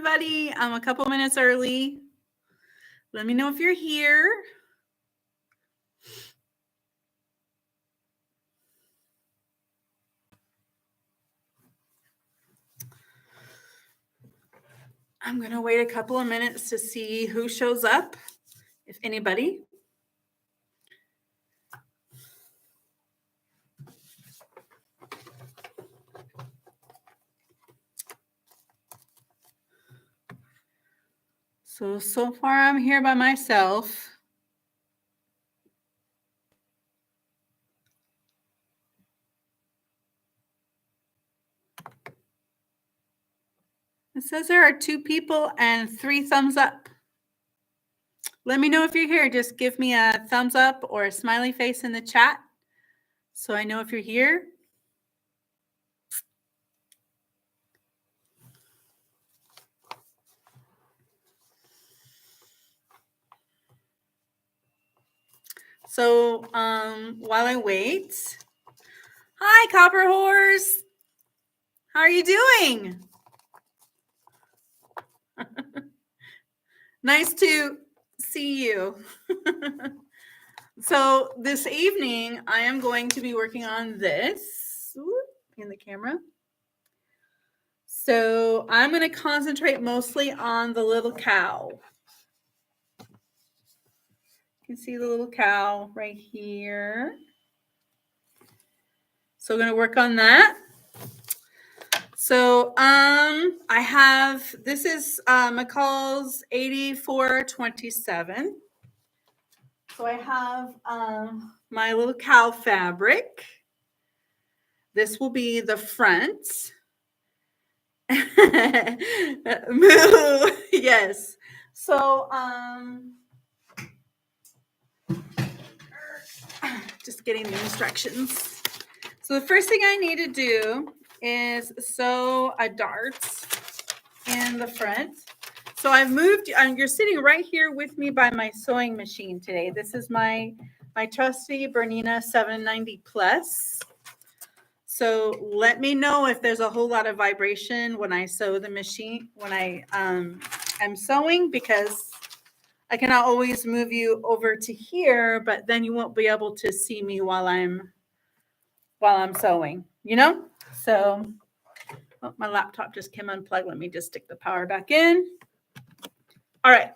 everybody. I'm a couple minutes early. Let me know if you're here. I'm going to wait a couple of minutes to see who shows up, if anybody. So far I'm here by myself. It says there are 2 people and 3 thumbs up. Let me know if you're here. Just give me a thumbs up or a smiley face in the chat so I know if you're here. So while I wait, hi, Copper Horse. How are you doing? Nice to see you. So this evening, I am going to be working on this in the camera. So I'm going to concentrate mostly on the little cow. You can see the little cow right here. So I'm going to work on that. So I have, this is McCall's 8427. So I have my little cow fabric. This will be the front. Moo, yes. So just getting the instructions. So the first thing I need to do is sew a dart in the front. So I've moved, you're sitting right here with me by my sewing machine today. This is my trusty Bernina 790 Plus. So let me know if there's a whole lot of vibration when I sew the machine, when I am sewing, because I cannot always move you over to here, but then you won't be able to see me while I'm sewing, you know? So my laptop just came unplugged. Let me just stick the power back in. All right.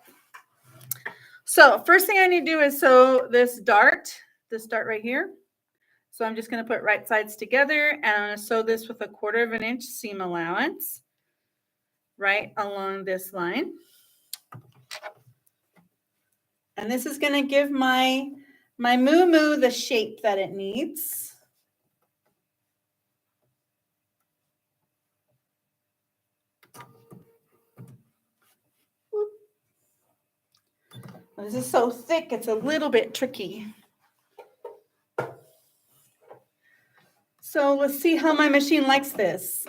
So first thing I need to do is sew this dart right here. So I'm just going to put right sides together, and I'm going to sew this with a 1/4 inch seam allowance right along this line. And this is going to give my moo the shape that it needs. This is so thick, it's a little bit tricky. So let's see how my machine likes this.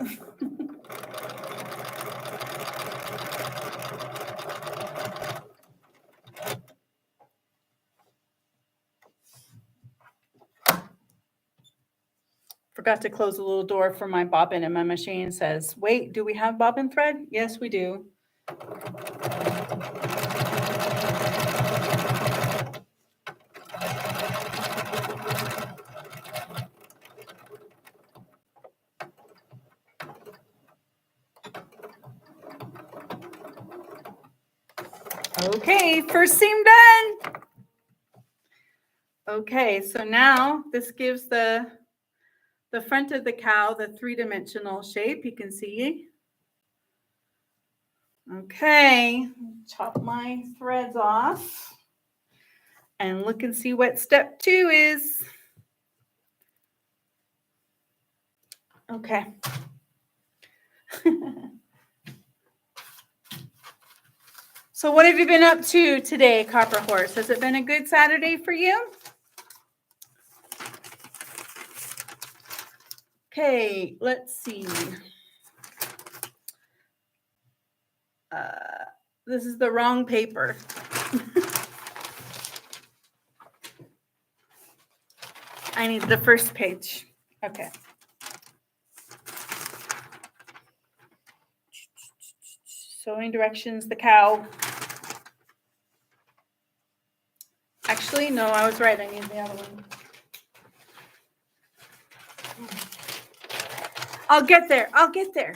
Forgot to close the little door for my bobbin, and my machine says, wait, do we have bobbin thread? Yes, we do. Okay, first seam done. Okay, so now this gives the front of the cow the 3-dimensional shape, you can see. Okay, chop my threads off and look and see what step 2 is. Okay. So what have you been up to today, Copper Horse? Has it been a good Saturday for you? Okay, let's see. This is the wrong paper. I need the first page. Okay. Sewing directions, the cow. Actually, no, I was right. I need the other one. I'll get there. I'll get there.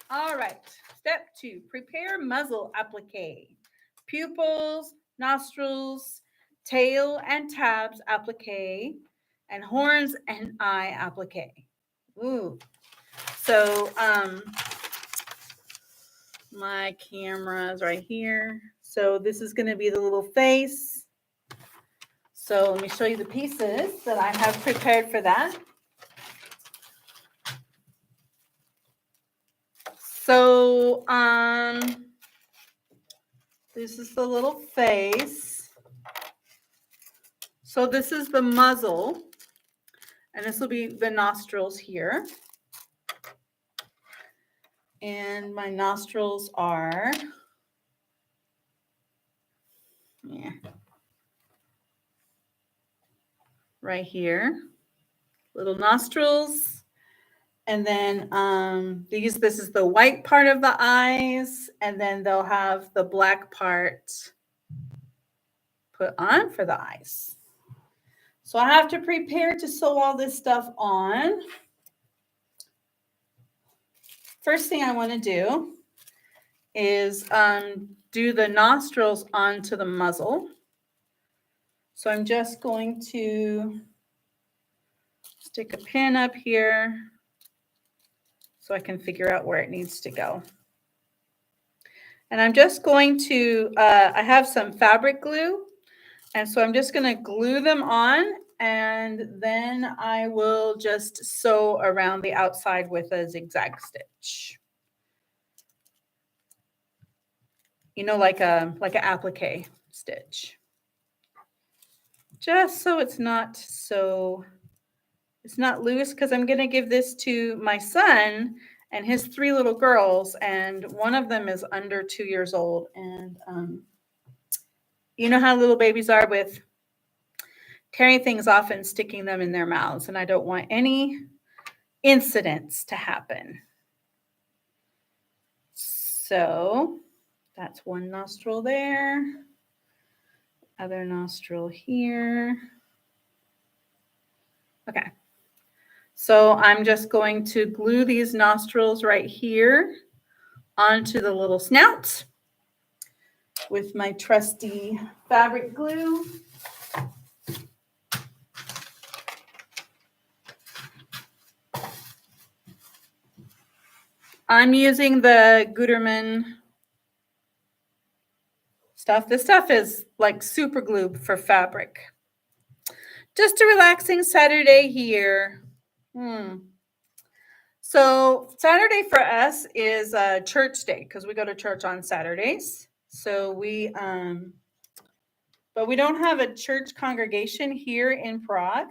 All right. Step 2, prepare muzzle applique. Pupils, nostrils, tail and tabs applique, and horns and eye applique. Ooh. So my camera's right here. So this is going to be the little face. So let me show you the pieces that I have prepared for that. So this is the little face. So this is the muzzle, and this will be the nostrils here. And my nostrils are, right here, little nostrils. And then this is the white part of the eyes, and then they'll have the black part put on for the eyes. So I have to prepare to sew all this stuff on. First thing I want to do is do the nostrils onto the muzzle. So I'm just going to stick a pin up here so I can figure out where it needs to go. And I'm just going to, I have some fabric glue, and so I'm just going to glue them on, and then I will just sew around the outside with a zigzag stitch. You know, like an applique stitch. Just so it's not loose, because I'm going to give this to my son and his 3 little girls, and one of them is under 2 years old. And you know how little babies are with tearing things off and sticking them in their mouths, and I don't want any incidents to happen. So that's one nostril there, other nostril here. Okay. So I'm just going to glue these nostrils right here onto the little snout with my trusty fabric glue. I'm using the Gutermann stuff. This stuff is like super glue for fabric. Just a relaxing Saturday here. So Saturday for us is a church day because we go to church on Saturdays. So but we don't have a church congregation here in Prague.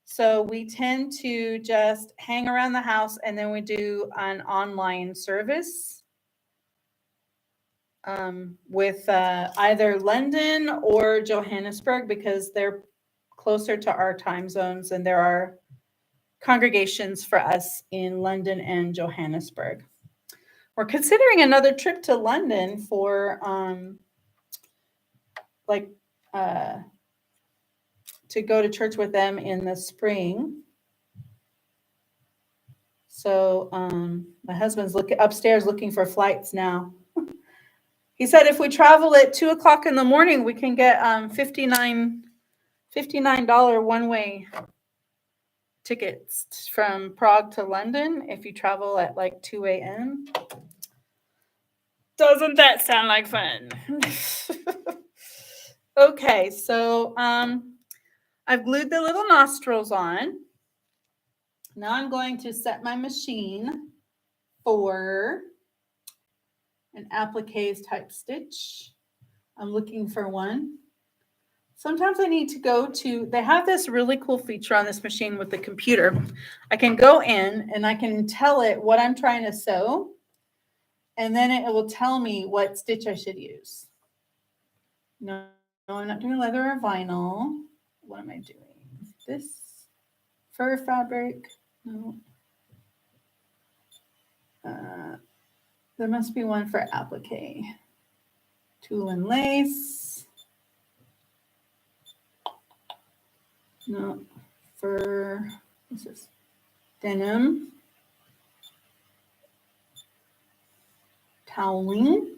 So we tend to just hang around the house, and then we do an online service with either London or Johannesburg, because they're closer to our time zones, and there are congregations for us in London and Johannesburg. We're considering another trip to London for to go to church with them in the spring. So my husband's upstairs looking for flights now. He said if we travel at 2 o'clock in the morning, we can get $59 one-way tickets from Prague to London if you travel at like 2 a.m. Doesn't that sound like fun? Okay, so I've glued the little nostrils on. Now I'm going to set my machine for an appliques type stitch. I'm looking for one. Sometimes I need to go to, they have this really cool feature on this machine with the computer. I can go in and I can tell it what I'm trying to sew, and then it will tell me what stitch I should use. No, I'm not doing leather or vinyl. What am I doing? This fur fabric? No. There must be one for applique. Tulle and lace. No, for, what's this? Denim. Toweling.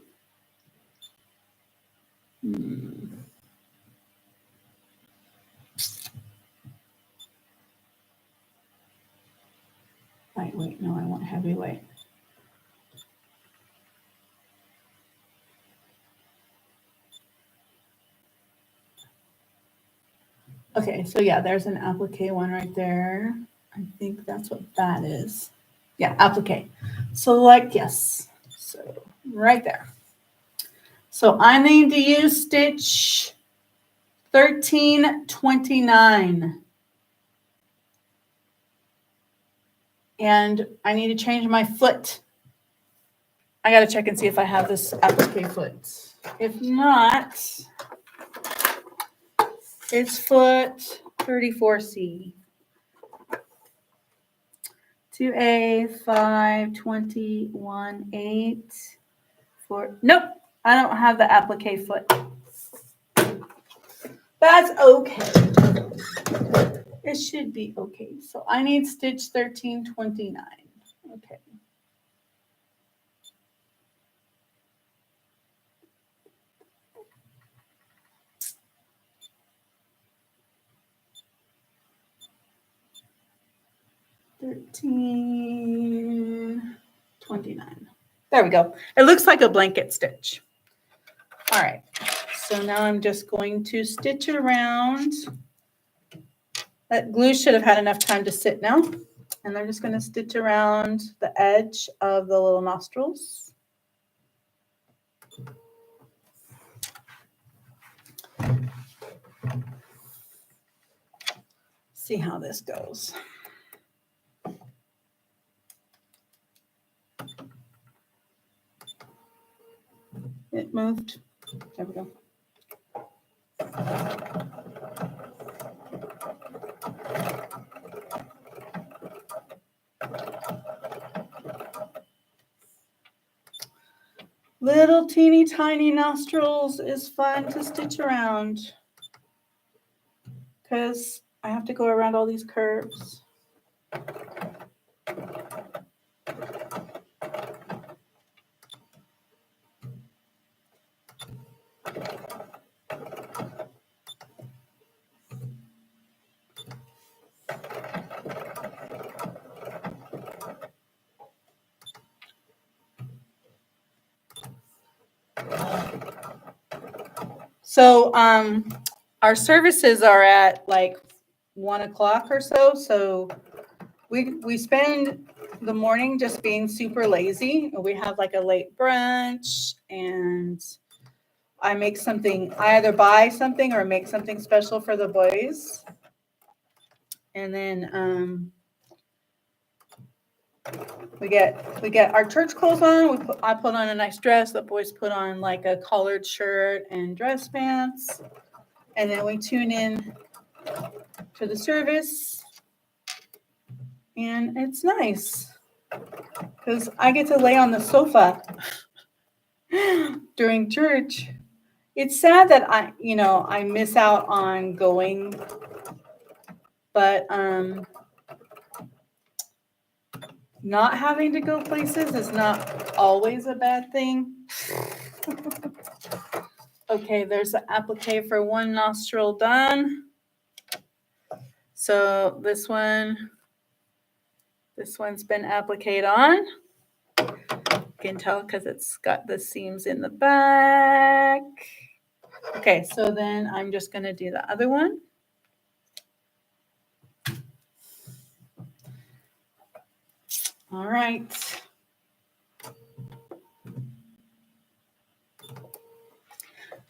Lightweight, no, I want heavyweight. Okay, so yeah, there's an applique one right there. I think that's what that is. Yeah, applique. Select yes. So right there. So I need to use stitch 1329. And I need to change my foot. I got to check and see if I have this applique foot. If not, it's foot 34C. 2A 521 8 4. Nope, I don't have the applique foot. That's okay. It should be okay. So I need stitch 1329. Okay. $13.29. There we go. It looks like a blanket stitch. All right. So now I'm just going to stitch around. That glue should have had enough time to sit now. And I'm just going to stitch around the edge of the little nostrils. See how this goes. It moved. There we go. Little teeny tiny nostrils is fun to stitch around because I have to go around all these curves. So our services are at like 1 o'clock or so. So we spend the morning just being super lazy. We have like a late brunch and I make something, I either buy something or make something special for the boys. And then we get our church clothes on. I put on a nice dress. The boys put on like a collared shirt and dress pants. And then we tune in to the service. And it's nice because I get to lay on the sofa during church. It's sad that I miss out on going, but not having to go places is not always a bad thing. Okay, there's the applique for one nostril done. So this one's been appliqued on. You can tell because it's got the seams in the back. Okay, so then I'm just going to do the other one. All right.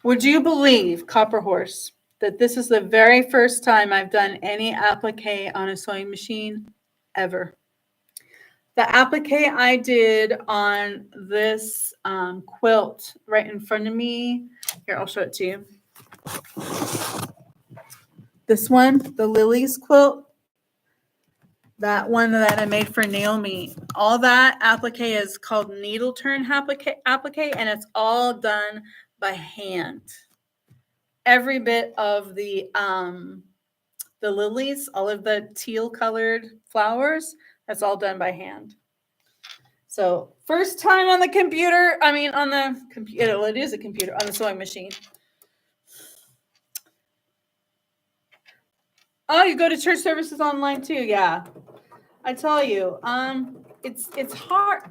Would you believe, Copper Horse, that this is the very first time I've done any applique on a sewing machine ever? The applique I did on this quilt right in front of me. Here, I'll show it to you. This one, the Lilies quilt. that one that I made for Naomi. All that applique is called needle turn applique, and it's all done by hand. Every bit of the lilies, all of the teal colored flowers, that's all done by hand. So first time on the computer, on the computer, it is a computer, on the sewing machine. Oh, you go to church services online too? Yeah. I tell you, it's hard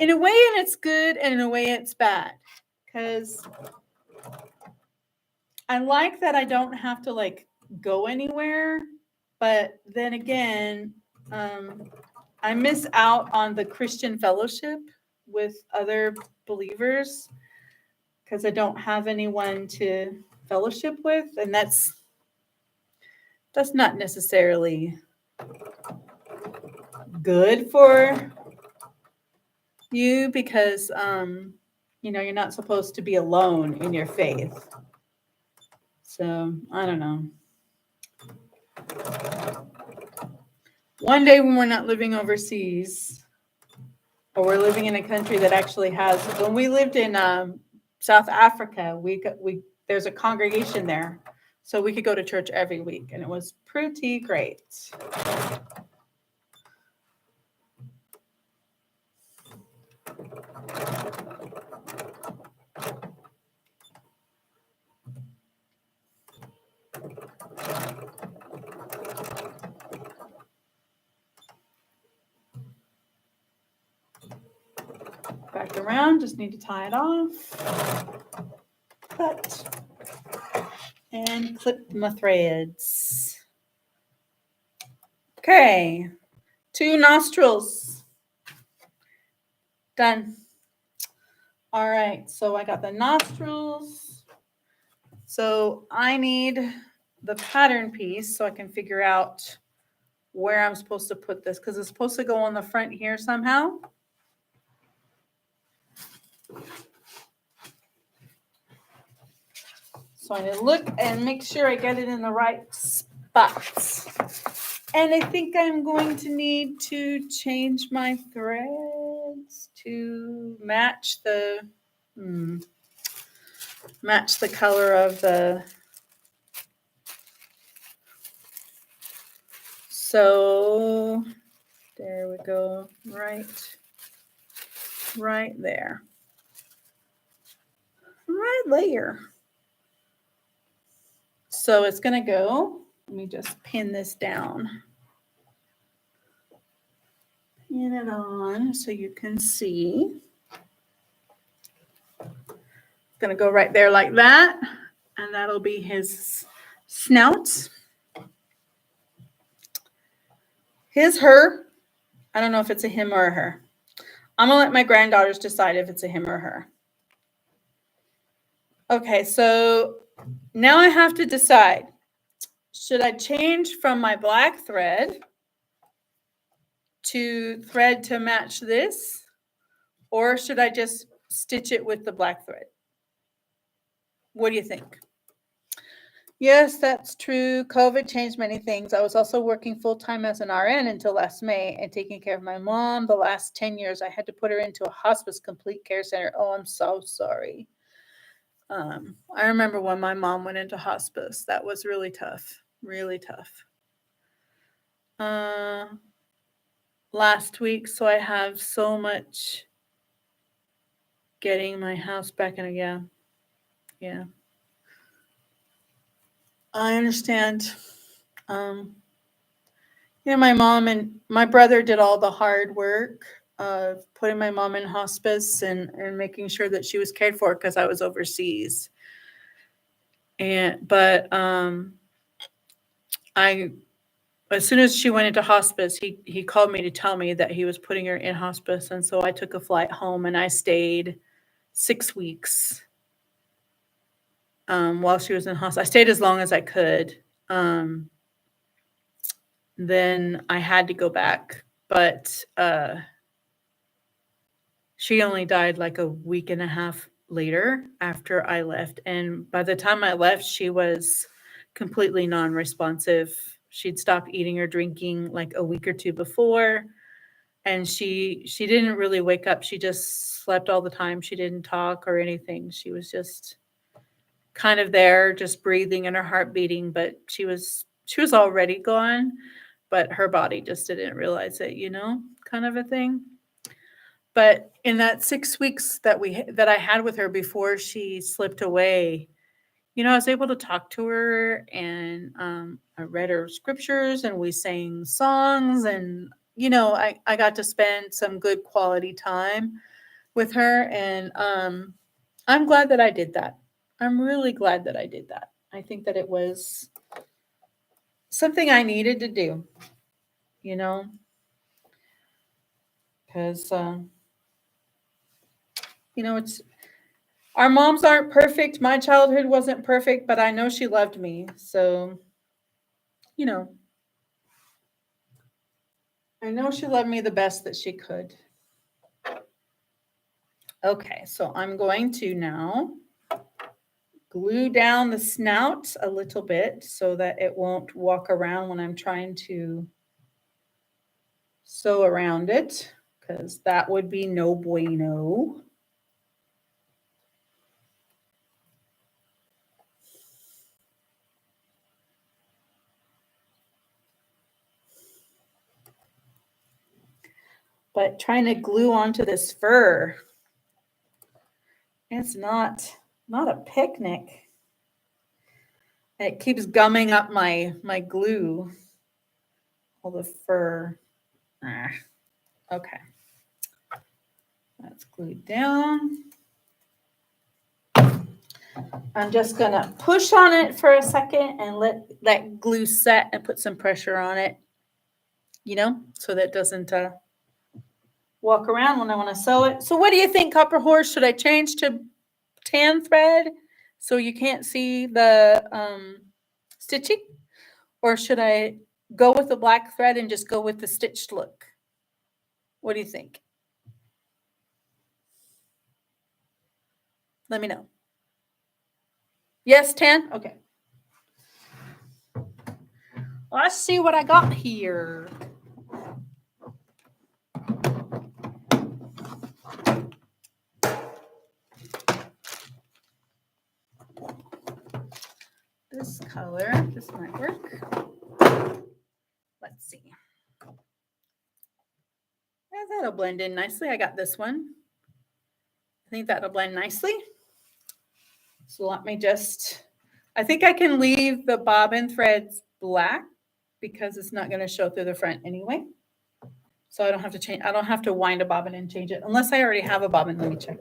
in a way, and it's good, and in a way it's bad, because I like that I don't have to like go anywhere, but then again, I miss out on the Christian fellowship with other believers because I don't have anyone to fellowship with, and that's not necessarily good for you, because you're not supposed to be alone in your faith. So I don't know. One day when we're not living overseas, or we're living in a country that actually has, when we lived in South Africa, there's a congregation there, so we could go to church every week, and it was pretty great. Back around, just need to tie it off. Cut. And clip my threads. Okay. 2 nostrils. Done. All right, so I got the nostrils. So I need the pattern piece so I can figure out where I'm supposed to put this, because it's supposed to go on the front here somehow. So I need to look and make sure I get it in the right spots. And I think I'm going to need to change my threads to match the color of the. So there we go, right there. Right there. So it's going to go, let me just pin this down. Pin it on so you can see. It's going to go right there like that, and that'll be his snout. Her. I don't know if it's a him or a her. I'm going to let my granddaughters decide if it's a him or her. Okay, so now I have to decide. Should I change from my black thread to thread to match this, or should I just stitch it with the black thread? What do you think? Yes, that's true. COVID changed many things. I was also working full-time as an RN until last May and taking care of my mom. The last 10 years, I had to put her into a hospice complete care center. Oh, I'm so sorry. I remember when my mom went into hospice. That was really tough, really tough. Last week, so I have so much getting my house back in again. Yeah. I understand. My mom and my brother did all the hard work of putting my mom in hospice and making sure that she was cared for because I was overseas. But as soon as she went into hospice, he called me to tell me that he was putting her in hospice, and so I took a flight home and I stayed 6 weeks while she was in hospice. I stayed as long as I could. Then I had to go back, but she only died like a week and a half later after I left. And by the time I left, she was completely non-responsive. she'd stopped eating or drinking like a week or two before, and she didn't really wake up. She just slept all the time. She didn't talk or anything. She was just kind of there, just breathing and her heart beating, but she was already gone, but her body just didn't realize it, kind of a thing. But in that 6 weeks that I had with her before she slipped away, I was able to talk to her, and I read her scriptures and we sang songs, and I got to spend some good quality time with her, and I'm glad that I did that. I'm really glad that I did that. I think that it was something I needed to do, because it's our moms aren't perfect. My childhood wasn't perfect, but I know she loved me. So, I know she loved me the best that she could. Okay, so I'm going to now glue down the snout a little bit so that it won't walk around when I'm trying to sew around it, because that would be no bueno. But trying to glue onto this fur, it's not a picnic. It keeps gumming up my glue, all the fur. Okay, that's glued down. I'm just gonna push on it for a second and let that glue set and put some pressure on it, so that it doesn't walk around when I want to sew it. So what do you think, Copper Horse? Should I change to tan thread so you can't see the stitching? Or should I go with the black thread and just go with the stitched look? What do you think? Let me know. Yes, tan? Okay. Let's see what I got here. This color, this might work. Let's see. Yeah, that'll blend in nicely. I got this one. I think that'll blend nicely. So let me I think I can leave the bobbin threads black because it's not going to show through the front anyway. So I don't have to change. I don't have to wind a bobbin and change it unless I already have a bobbin. Let me check.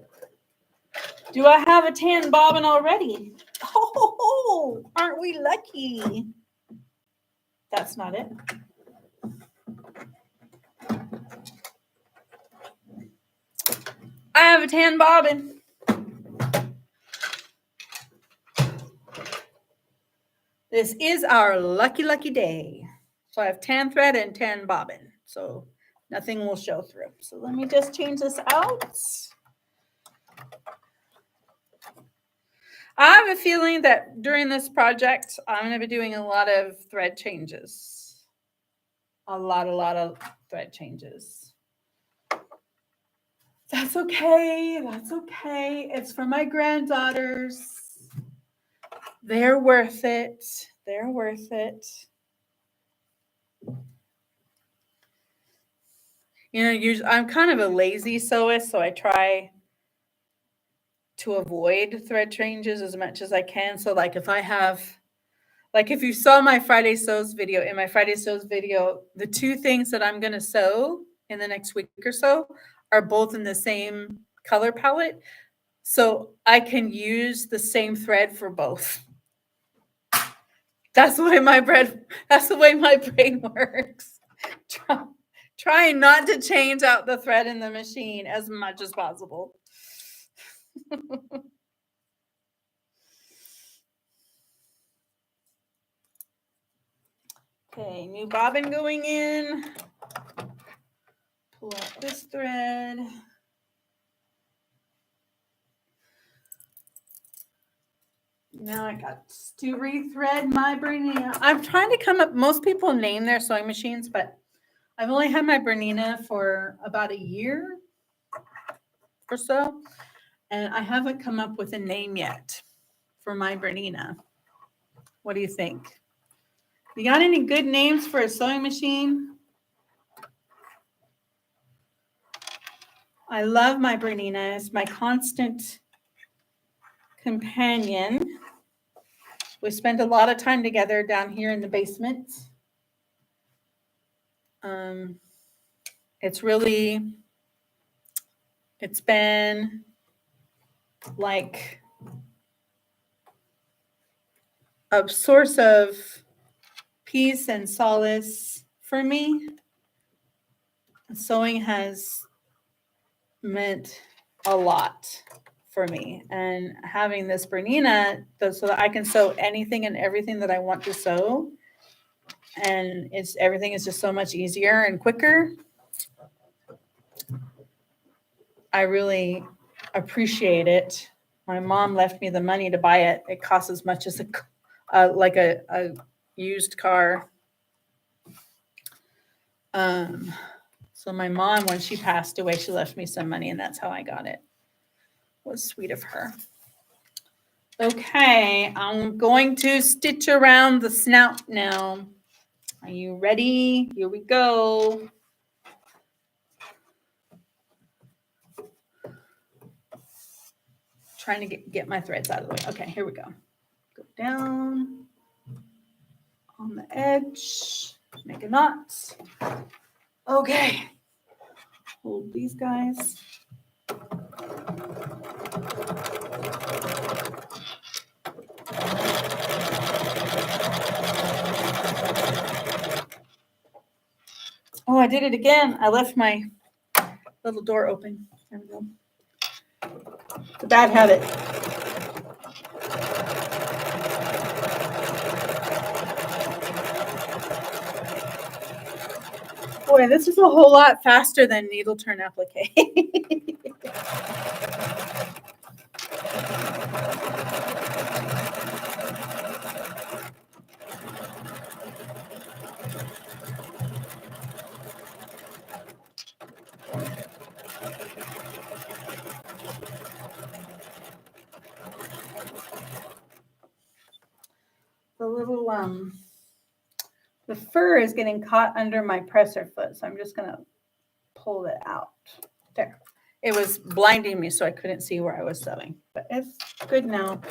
Do I have a tan bobbin already? Oh, aren't we lucky? That's not it. I have a tan bobbin. This is our lucky, lucky day. So I have tan thread and tan bobbin. So nothing will show through. So let me just change this out. I have a feeling that during this project, I'm going to be doing a lot of thread changes. A lot of thread changes. That's okay. That's okay. It's for my granddaughters. They're worth it. They're worth it. Usually I'm kind of a lazy sewist, so I try to avoid thread changes as much as I can. So like if you saw my Friday Sews video, in my Friday Sews video, the two things that I'm going to sew in the next week or so are both in the same color palette. So I can use the same thread for both. That's the way my brain works. Trying not to change out the thread in the machine as much as possible. Okay, new bobbin going in. Pull out this thread. Now I got to rethread my Bernina. I'm trying to come up, most people name their sewing machines, but I've only had my Bernina for about a year or so, and I haven't come up with a name yet for my Bernina. What do you think? You got any good names for a sewing machine? I love my Bernina. It's my constant companion. We spend a lot of time together down here in the basement. It's been like a source of peace and solace for me. Sewing has meant a lot for me, and having this Bernina so that I can sew anything and everything that I want to sew, and everything is just so much easier and quicker. I really appreciate it. My mom left me the money to buy it. It costs as much as a used car. So my mom, when she passed away, she left me some money, and that's how I got it. It was sweet of her. Okay, I'm going to stitch around the snout now. Are you ready? Here we go. Trying to get my threads out of the way. Okay, here we go. Go down on the edge, make a knot. Okay, hold these guys. Oh, I did it again. I left my little door open. There we go. It's a bad habit. Boy, this is a whole lot faster than needle turn applique. The fur is getting caught under my presser foot, so I'm just gonna pull it out. There. It was blinding me, so I couldn't see where I was sewing, but it's good now.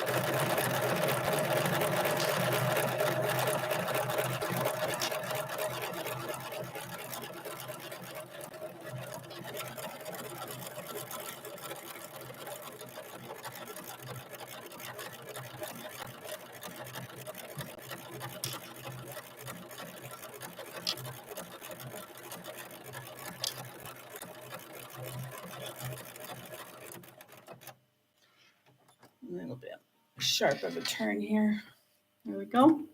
A little bit sharp of a turn here. There we go.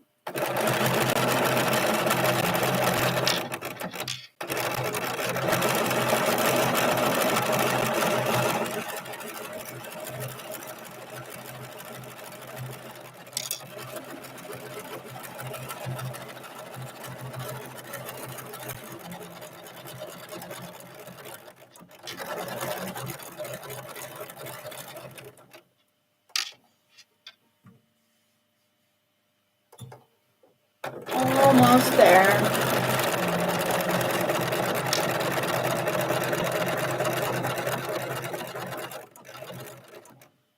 Almost there.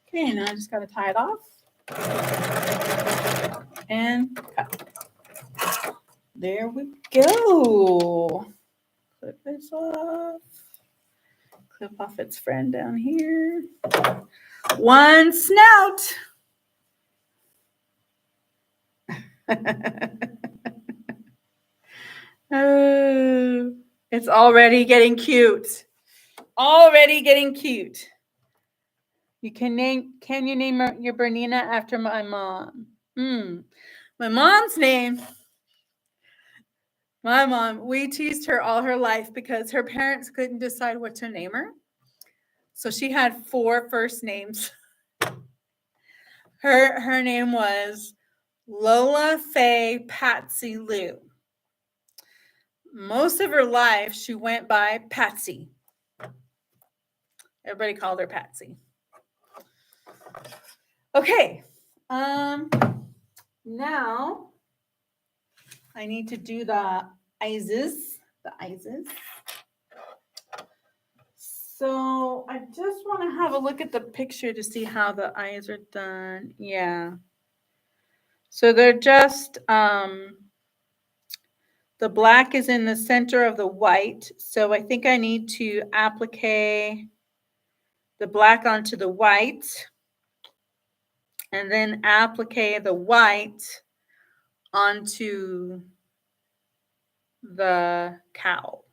Okay, now I just got to tie it off and cut. There we go. Clip this off. Clip off its friend down here. One snout. Oh, it's already getting cute. Already getting cute. Can you name your Bernina after my mom? My mom's name. My mom, we teased her all her life because her parents couldn't decide what to name her. So she had 4 first names. Her name was Lola Faye Patsy Lou. Most of her life, she went by Patsy. Everybody called her Patsy. Okay. Now I need to do the eyes. So I just want to have a look at the picture to see how the eyes are done. Yeah. So they're just the black is in the center of the white. So I think I need to applique the black onto the white and then applique the white onto the cowl.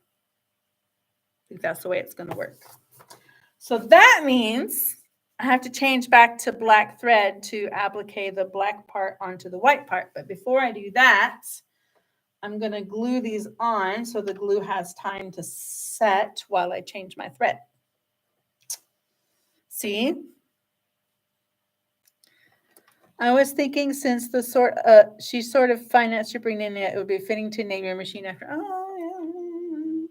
I think that's the way it's going to work. So that means I have to change back to black thread to applique the black part onto the white part. But before I do that, I'm going to glue these on so the glue has time to set while I change my thread. See? I was thinking since the she's sort of finance shipping in it would be fitting to name your machine after. Oh,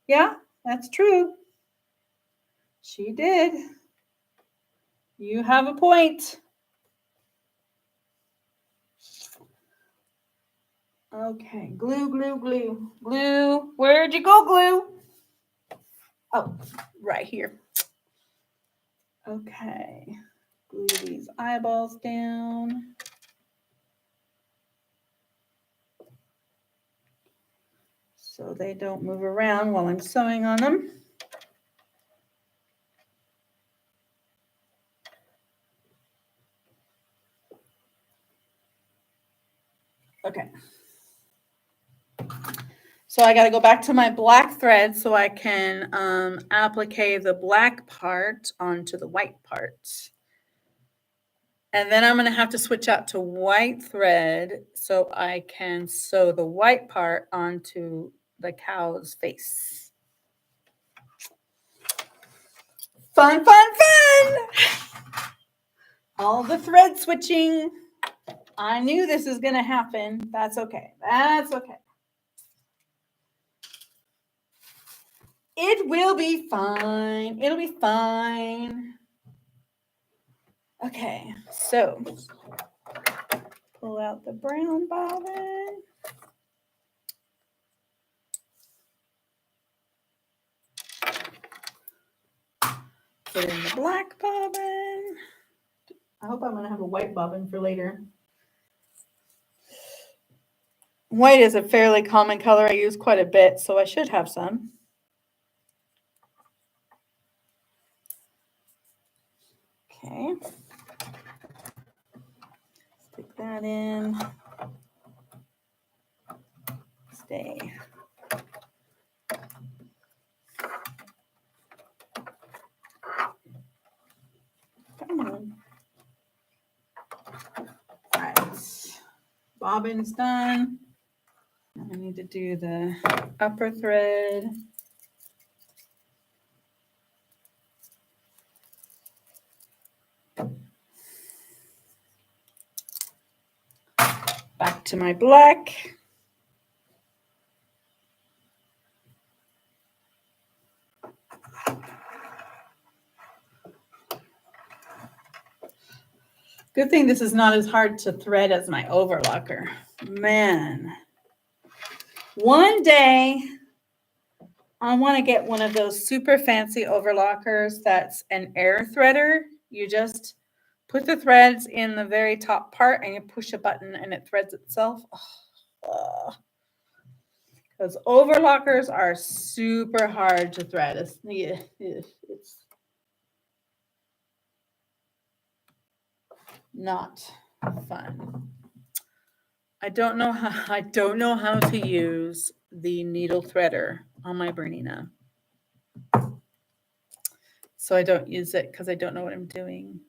yeah, that's true. She did. You have a point. Okay, glue, glue, glue, glue. Where'd you go, glue? Oh, right here. Okay, glue these eyeballs down. So they don't move around while I'm sewing on them. Okay. So I got to go back to my black thread so I can applique the black part onto the white part. And then I'm going to have to switch out to white thread so I can sew the white part onto the cow's face. Fun, fun, fun! All the thread switching. I knew this was going to happen. That's okay. That's okay. It will be fine. It'll be fine. Okay, so pull out the brown bobbin. Put in the black bobbin. I hope I'm going to have a white bobbin for later. White is a fairly common color. I use quite a bit, so I should have some. Okay. Stick that in. Stay. Come on. All right. Bobbin's done. I need to do the upper thread. Back to my black. Good thing this is not as hard to thread as my overlocker. Man. One day, I want to get one of those super fancy overlockers that's an air threader. You just put the threads in the very top part and you push a button and it threads itself. Because overlockers are super hard to thread. It's not fun. I don't know how to use the needle threader on my Bernina. So I don't use it because I don't know what I'm doing.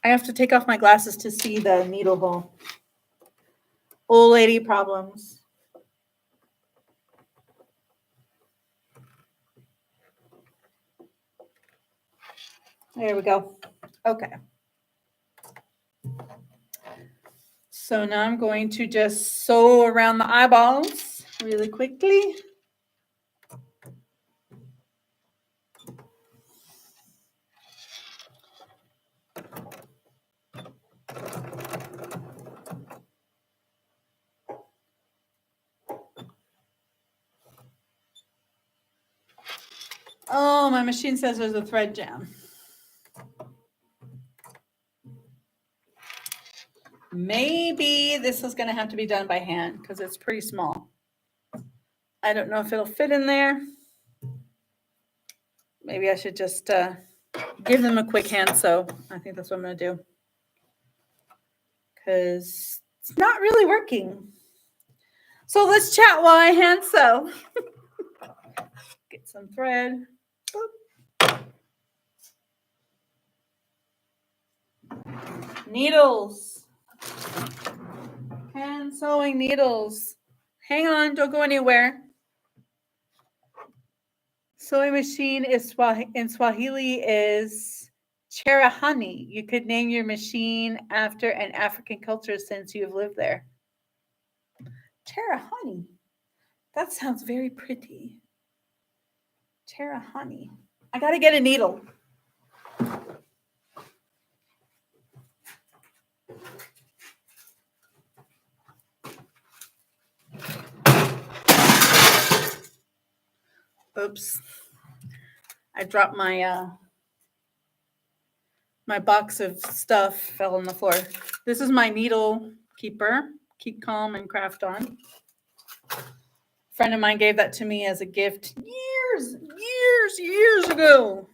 I have to take off my glasses to see the needle hole. old lady problems. There we go. Okay. So now I'm going to just sew around the eyeballs really quickly. Oh, my machine says there's a thread jam. Maybe this is going to have to be done by hand because it's pretty small. I don't know if it'll fit in there. Maybe I should just give them a quick hand sew. I think that's what I'm going to do because it's not really working. So let's chat while I hand sew. Get some thread. Boop. Needles. Hand sewing needles. Hang on, don't go anywhere. Sewing machine is in Swahili is cherehani. You could name your machine after an African culture since you've lived there. Cherehani. That sounds very pretty. Cherehani. I got to get a needle. Oops. I dropped my my box of stuff fell on the floor. This is my needle keeper. Keep calm and craft on. A friend of mine gave that to me as a gift years ago.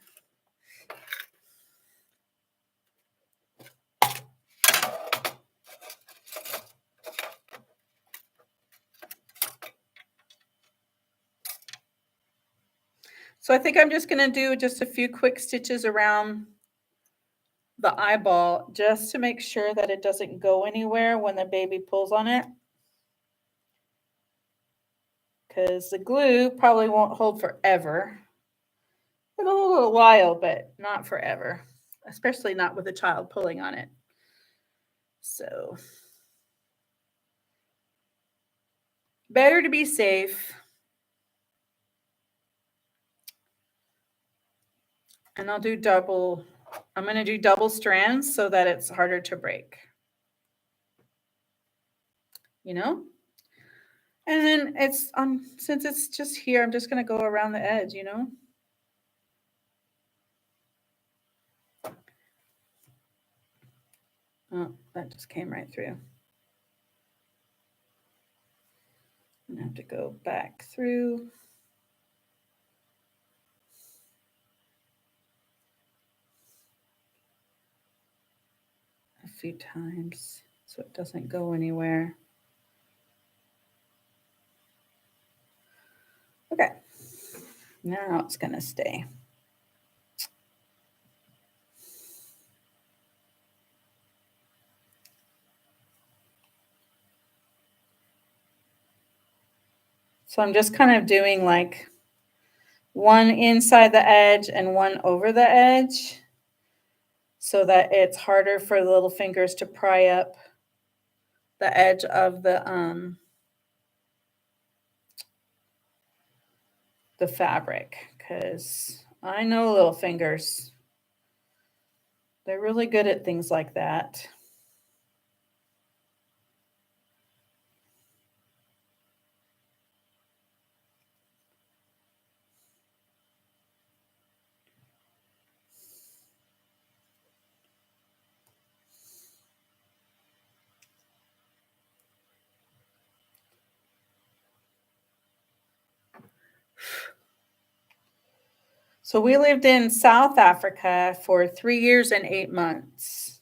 So I think I'm just going to do just a few quick stitches around the eyeball just to make sure that it doesn't go anywhere when the baby pulls on it. Because the glue probably won't hold forever. It'll hold a little while, but not forever, especially not with a child pulling on it. So better to be safe. And I'm going to do double strands so that it's harder to break. You know? And then it's since it's just here, I'm just going to go around the edge, you know? Oh, that just came right through. I'm going to have to go back through. A few times so it doesn't go anywhere. Okay, now it's going to stay. So I'm just kind of doing like one inside the edge and one over the edge so that it's harder for the little fingers to pry up the edge of the fabric, because I know little fingers. They're really good at things like that. So we lived in South Africa for 3 years and 8 months.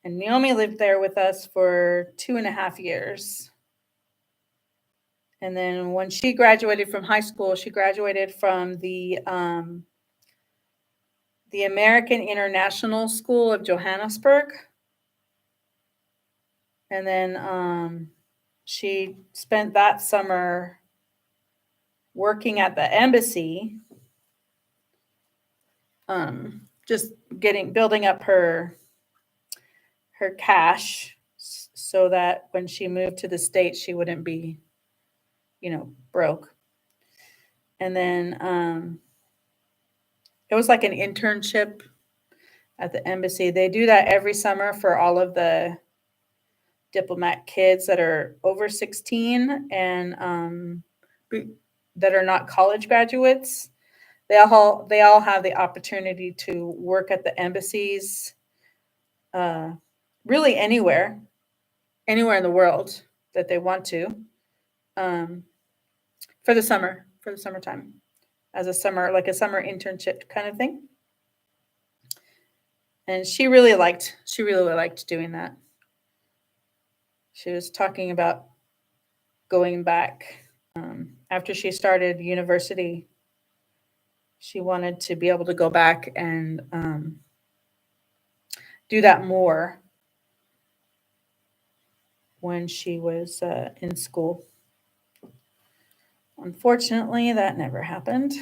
And Naomi lived there with us for 2.5 years. And then when she graduated from high school, she graduated from the American International School of Johannesburg. And then she spent that summer working at the embassy, just building up her cash so that when she moved to the States, she wouldn't be, broke. And then it was like an internship at the embassy. They do that every summer for all of the diplomat kids that are over 16 and that are not college graduates. They all have the opportunity to work at the embassies, uh, really anywhere in the world that they want to, um, for the summertime, as a summer internship kind of thing. And she really liked doing that. She was talking about going back after she started university. She wanted to be able to go back and do that more when she was in school. Unfortunately, that never happened.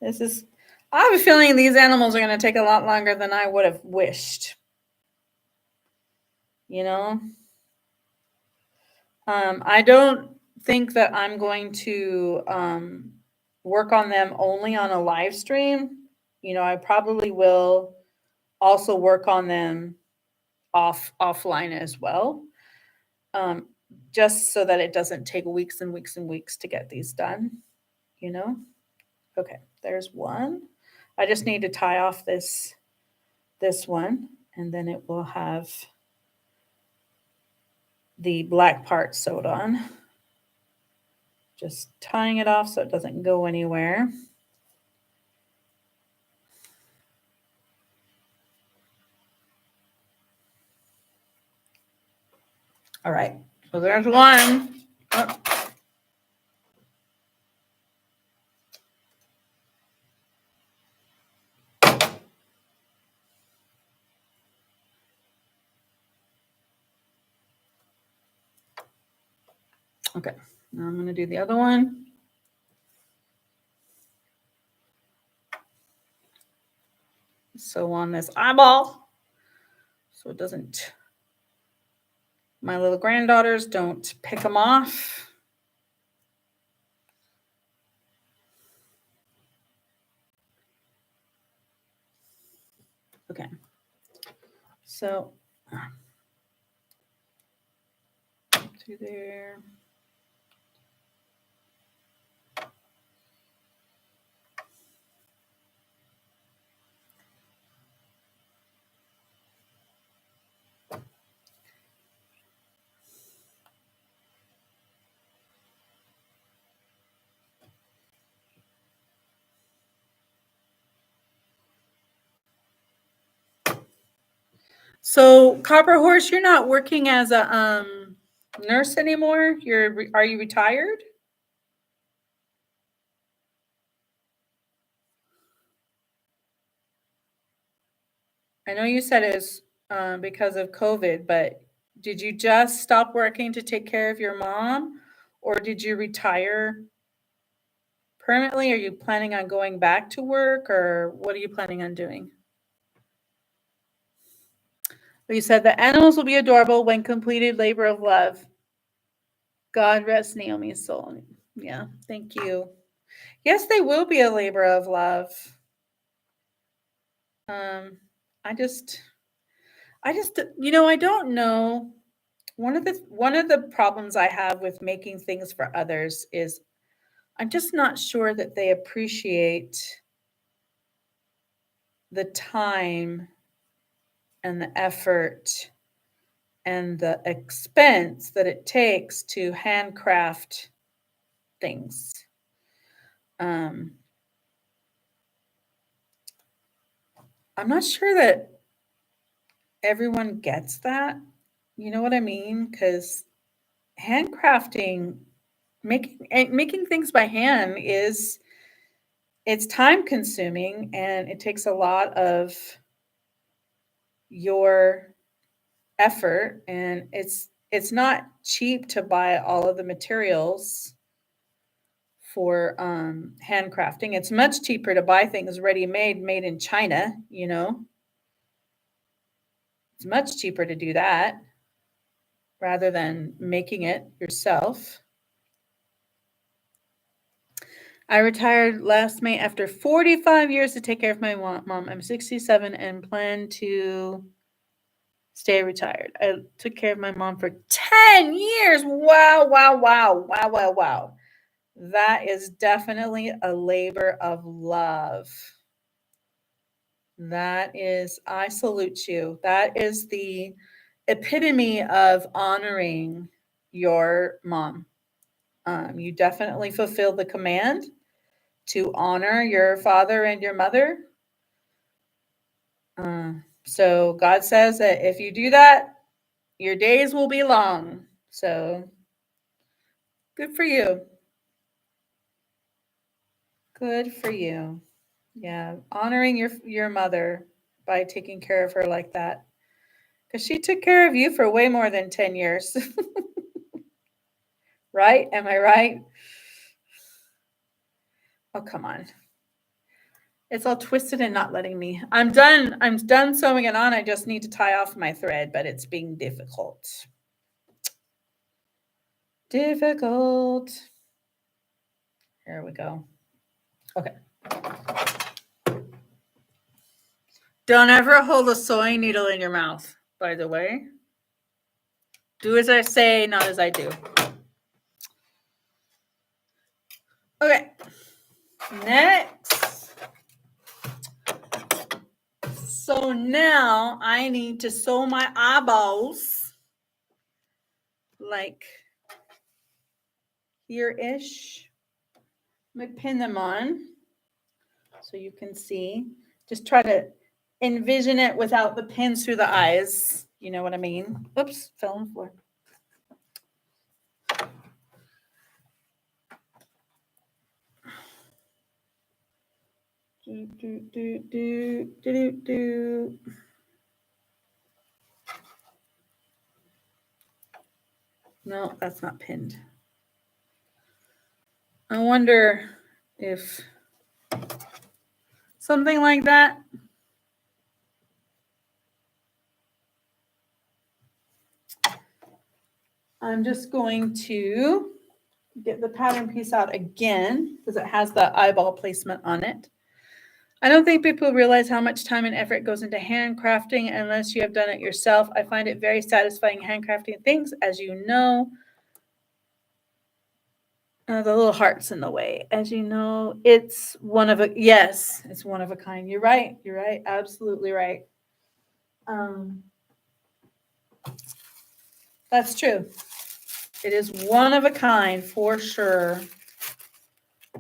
I have a feeling these animals are going to take a lot longer than I would have wished. You know, I don't think that I'm going to work on them only on a live stream. I probably will also work on them offline as well, um, just so that it doesn't take weeks and weeks and weeks to get these done. You know. Okay, there's one. I just need to tie off this one, and then it will have the black part sewed on. Just tying it off so it doesn't go anywhere. All right, so there's one. Oh. Okay, now I'm going to do the other one. Sew on this eyeball so it doesn't, my little granddaughters don't pick them off. Okay, so through there. So, Copper Horse, you're not working as a nurse anymore. Are you retired? I know you said it was because of COVID, but did you just stop working to take care of your mom, or did you retire permanently? Are you planning on going back to work, or what are you planning on doing? You said the animals will be adorable when completed labor of love. God rest Naomi's soul. Yeah, thank you. Yes, they will be a labor of love. I just, I don't know. One of the problems I have with making things for others is I'm just not sure that they appreciate the time and the effort and the expense that it takes to handcraft things. I'm not sure that everyone gets that. You know what I mean? Because handcrafting, making things by hand it's time consuming and it takes a lot of your effort, and it's not cheap to buy all of the materials for handcrafting. It's much cheaper to buy things ready made in China, you know. It's much cheaper to do that rather than making it yourself. I retired last May after 45 years to take care of my mom. I'm 67 and plan to stay retired. I took care of my mom for 10 years. Wow, wow, wow, wow, wow, wow. That is definitely a labor of love. That is, I salute you. That is the epitome of honoring your mom. You definitely fulfilled the command to honor your father and your mother. So God says that if you do that, your days will be long. So good for you. Good for you. Yeah, honoring your mother by taking care of her like that. Because she took care of you for way more than 10 years. Right? Am I right? Oh, come on. It's all twisted and not letting me. I'm done. I'm done sewing it on. I just need to tie off my thread, but it's being difficult. Difficult. Here we go. Okay. Don't ever hold a sewing needle in your mouth, by the way. Do as I say, not as I do. Okay. Next. So now I need to sew my eyeballs like here-ish. I'm going to pin them on so you can see. Just try to envision it without the pins through the eyes. You know what I mean? Oops, fell on the floor. Do, do, do, do, do, do. No, that's not pinned. I wonder if something like that. I'm just going to get the pattern piece out again because it has the eyeball placement on it. I don't think people realize how much time and effort goes into handcrafting unless you have done it yourself. I find it very satisfying handcrafting things, as you know. The little heart's in the way. As you know, it's one of a, yes, it's one of a kind. You're right. You're right. Absolutely right. That's true. It is one of a kind for sure.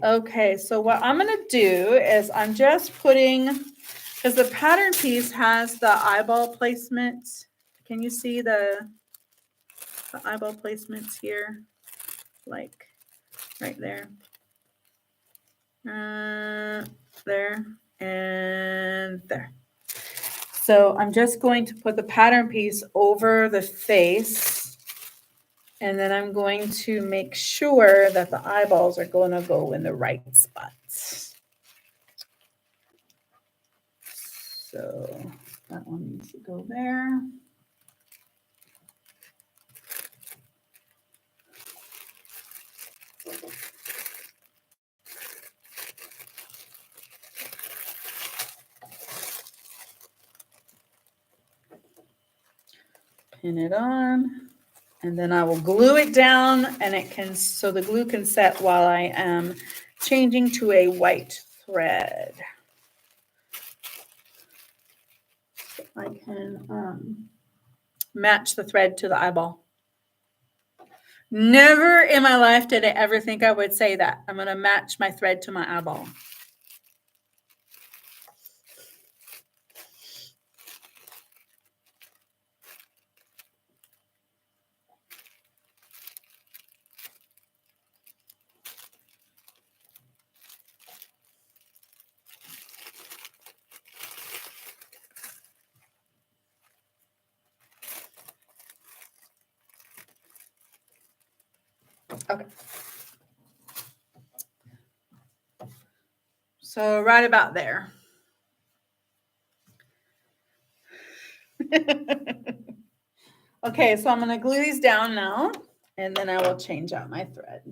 Okay, so what I'm going to do is I'm just putting, because the pattern piece has the eyeball placement. Can you see the eyeball placements here? Like right there. There and there. So I'm just going to put the pattern piece over the face. And then I'm going to make sure that the eyeballs are going to go in the right spots. So that one needs to go there. Pin it on. And then I will glue it down and it can, so the glue can set while I am changing to a white thread. So I can match the thread to the eyeball. Never in my life did I ever think I would say that. I'm going to match my thread to my eyeball. Okay. So right about there. Okay, so I'm going to glue these down now, and then I will change out my thread.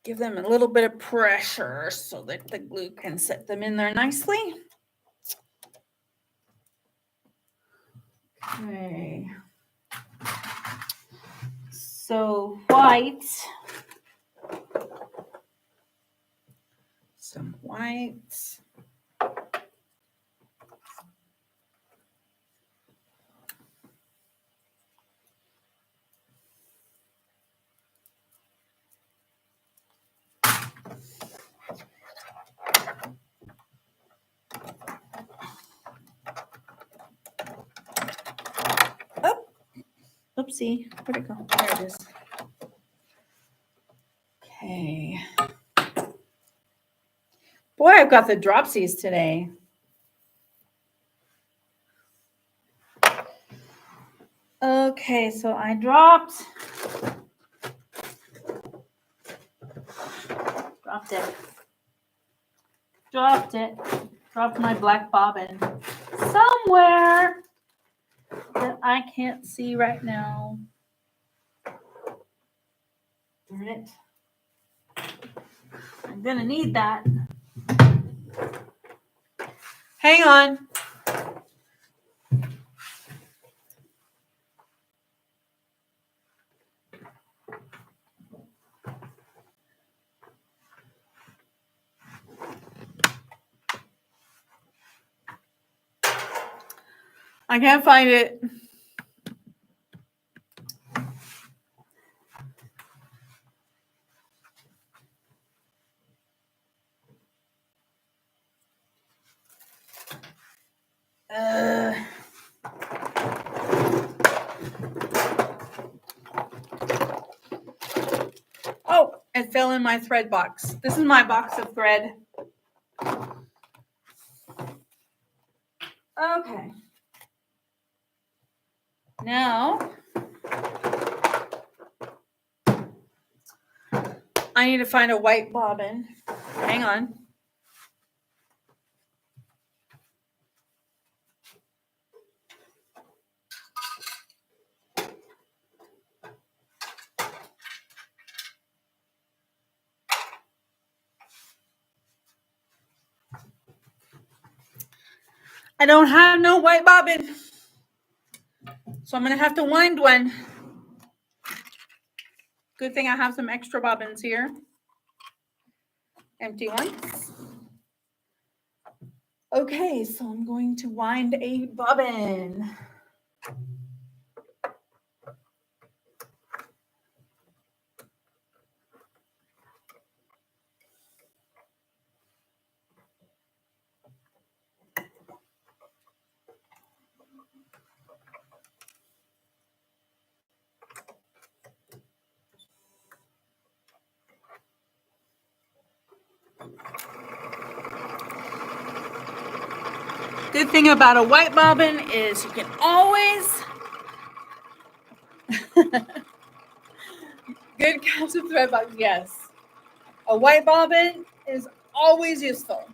Give them a little bit of pressure so that the glue can set them in there nicely. Okay. So white. Some white. Oh, oopsie. Where'd it go? There it is. Okay. Boy, I've got the dropsies today. Okay, so I dropped it. Dropped my black bobbin somewhere that I can't see right now. Darn it. I'm gonna need that. Hang on. I can't find it. Oh, it fell in my thread box. This is my box of thread. Okay. Now, I need to find a white bobbin. Hang on. I don't have no white bobbin, so I'm going to have to wind one. Good thing I have some extra bobbins here. Empty ones. Okay, so I'm going to wind a bobbin. Good thing about a white bobbin is you can always good catch of thread box. Yes, a white bobbin is always useful.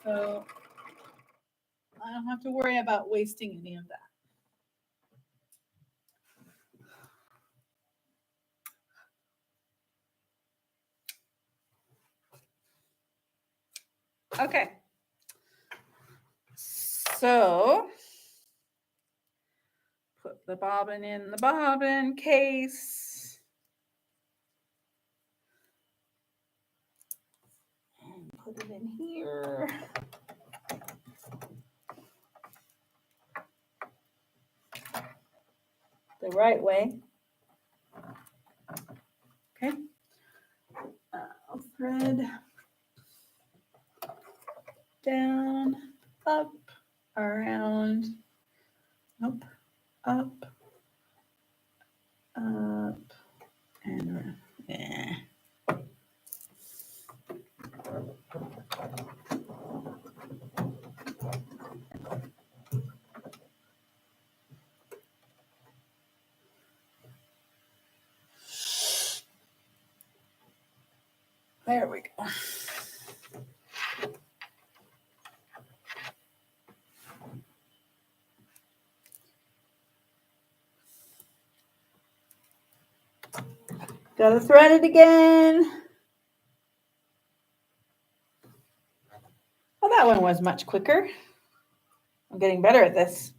So I don't have to worry about wasting any of that. Okay. So put the bobbin in the bobbin case. And put it in here. The right way. down, up, around, nope, up, up, and around. Yeah. There we go. Gotta thread it again. Well, that one was much quicker. I'm getting better at this.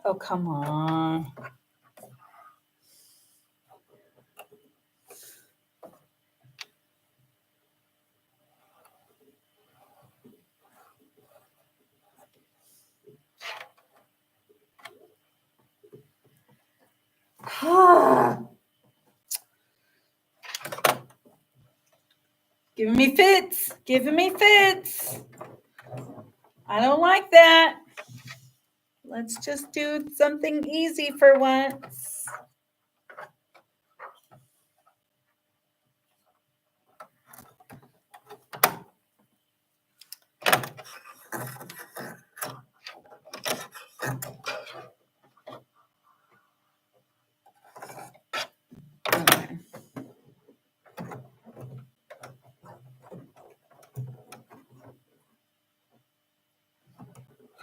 Oh, come on. Giving me fits. Giving me fits. I don't like that. Let's just do something easy for once. Okay.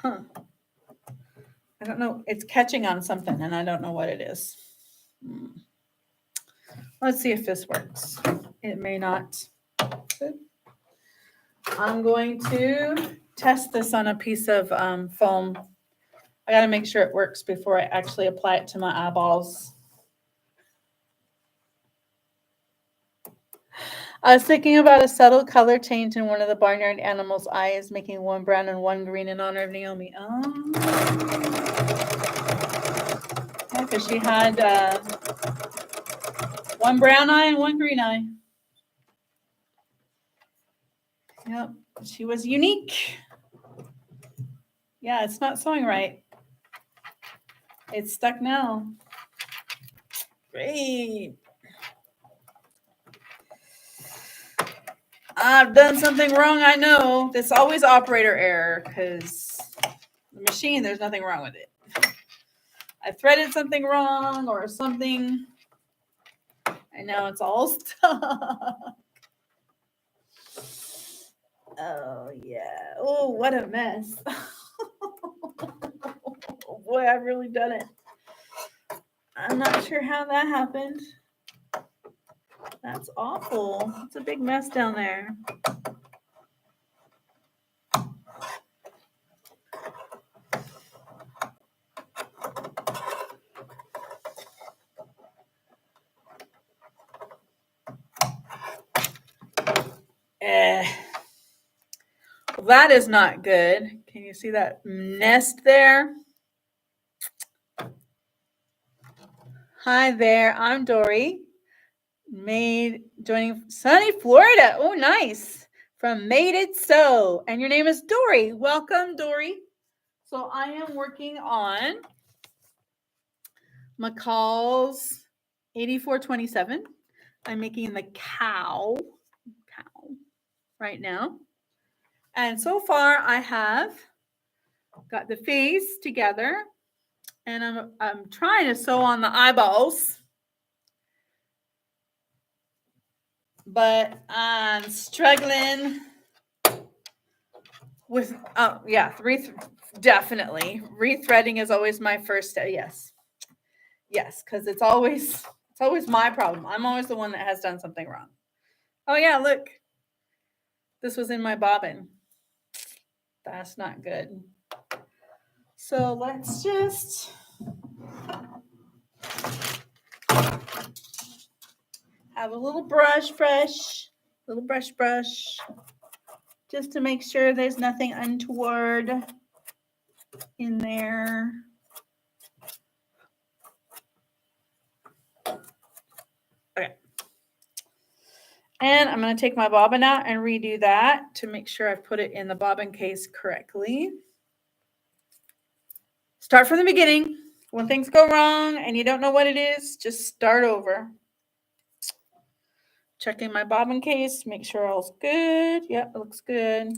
Huh. I don't know. It's catching on something, and I don't know what it is. Let's see if this works. It may not. I'm going to test this on a piece of foam. I got to make sure it works before I actually apply it to my eyeballs. I was thinking about a subtle color change in one of the Barnyard Animals' eyes, making one brown and one green in honor of Naomi. Oh. Yeah, because she had one brown eye and one green eye. Yep, she was unique. Yeah, it's not sewing right. It's stuck now. Great. I've done something wrong, I know. There's always operator error because the machine, there's nothing wrong with it. I threaded something wrong or something. And now it's all stuck. Oh, yeah. Oh, what a mess. Oh, boy, I've really done it. I'm not sure how that happened. That's awful. It's a big mess down there. Well, that is not good. Can you see that nest there? Hi there, I'm Dory. Joining sunny Florida. Oh, nice. From Made It So. And your name is Dory. Welcome, Dory. So I am working on McCall's 8427. I'm making the cow right now. And so far I have got the face together and I'm trying to sew on the eyeballs. But I'm struggling with, definitely. Rethreading is always my first step. Yes, because it's always my problem. I'm always the one that has done something wrong. Oh yeah, look. This was in my bobbin. That's not good. So let's just have a little brush, just to make sure there's nothing untoward in there. Okay. And I'm going to take my bobbin out and redo that to make sure I've put it in the bobbin case correctly. Start from the beginning. When things go wrong and you don't know what it is, just start over. Checking my bobbin case, make sure all's good. Yep, it looks good.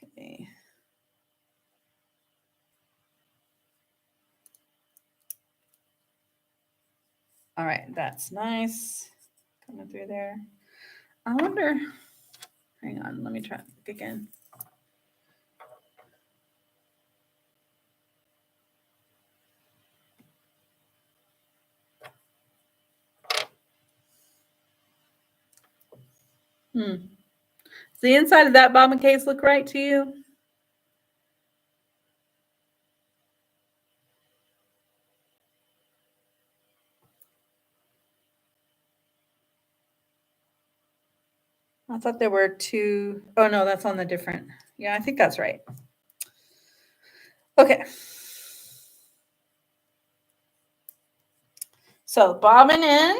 Okay. All right, that's nice. Coming through there. I wonder, hang on, let me try again. Does the inside of that bobbin case look right to you? I thought there were two. Oh, no, that's on the different. Yeah, I think that's right. Okay. So bobbin in.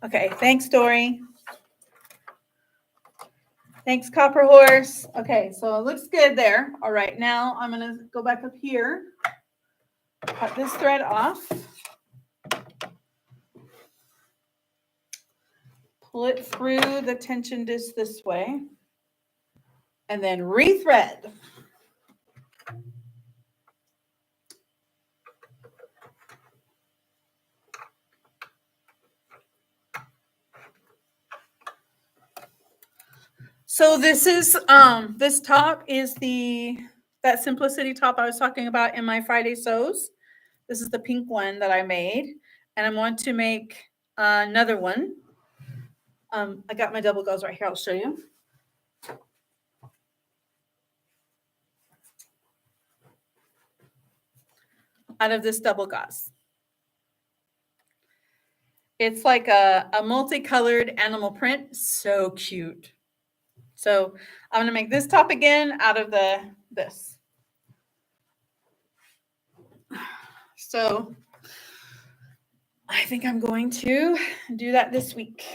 Okay, thanks, Dory. Thanks, Copper Horse. Okay, so it looks good there. All right, now I'm going to go back up here. Cut this thread off. Pull it through the tension disc this way. And then rethread. So this is this top is that simplicity top I was talking about in my Friday sews. This is the pink one that I made, and I'm going to make another one. I got my double gauze right here. I'll show you. Out of this double gauze. It's like a multicolored animal print. So cute. So I'm going to make this top again out of this. So I think I'm going to do that this week.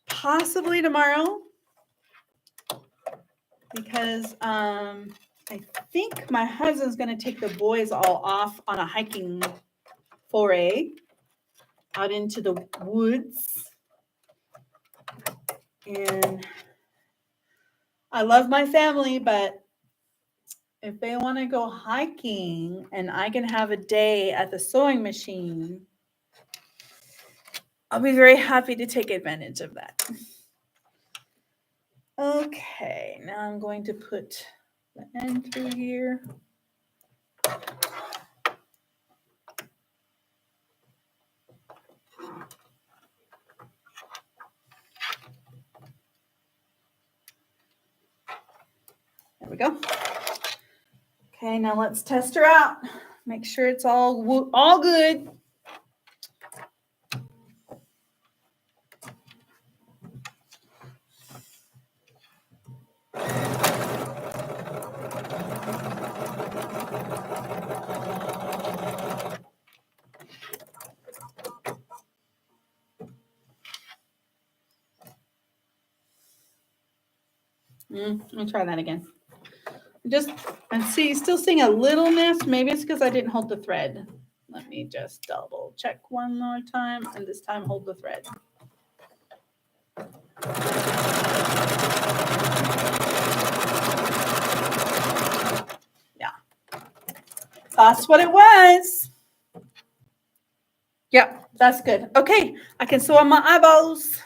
Possibly tomorrow. Because I think my husband's going to take the boys all off on a hiking foray out into the woods. And I love my family, but if they want to go hiking and I can have a day at the sewing machine, I'll be very happy to take advantage of that. Okay, now I'm going to put the end through here. There we go. Okay, now let's test her out. Make sure it's all good. Let me try that again. And see, still seeing a little mess. Maybe it's because I didn't hold the thread. Let me just double check one more time, and this time hold the thread. Yeah, that's what it was. Yep, that's good. Okay, I can sew on my eyeballs.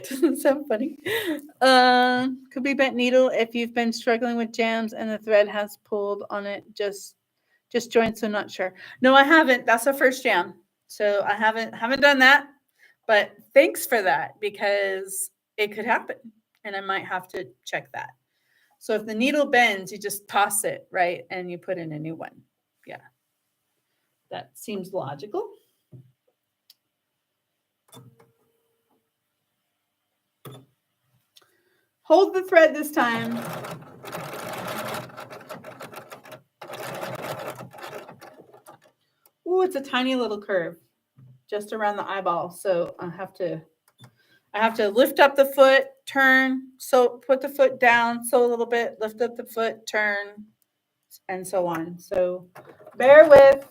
Doesn't sound funny. Could be bent needle if you've been struggling with jams and the thread has pulled on it. Just joined, so not sure. No, I haven't. That's the first jam, so I haven't done that. But thanks for that, because it could happen, and I might have to check that. So if the needle bends, you just toss it, right, and you put in a new one. Yeah, that seems logical. Hold the thread this time. Ooh, it's a tiny little curve just around the eyeball. So I have to lift up the foot, turn, so put the foot down, sew a little bit, lift up the foot, turn, and so on. So bear with.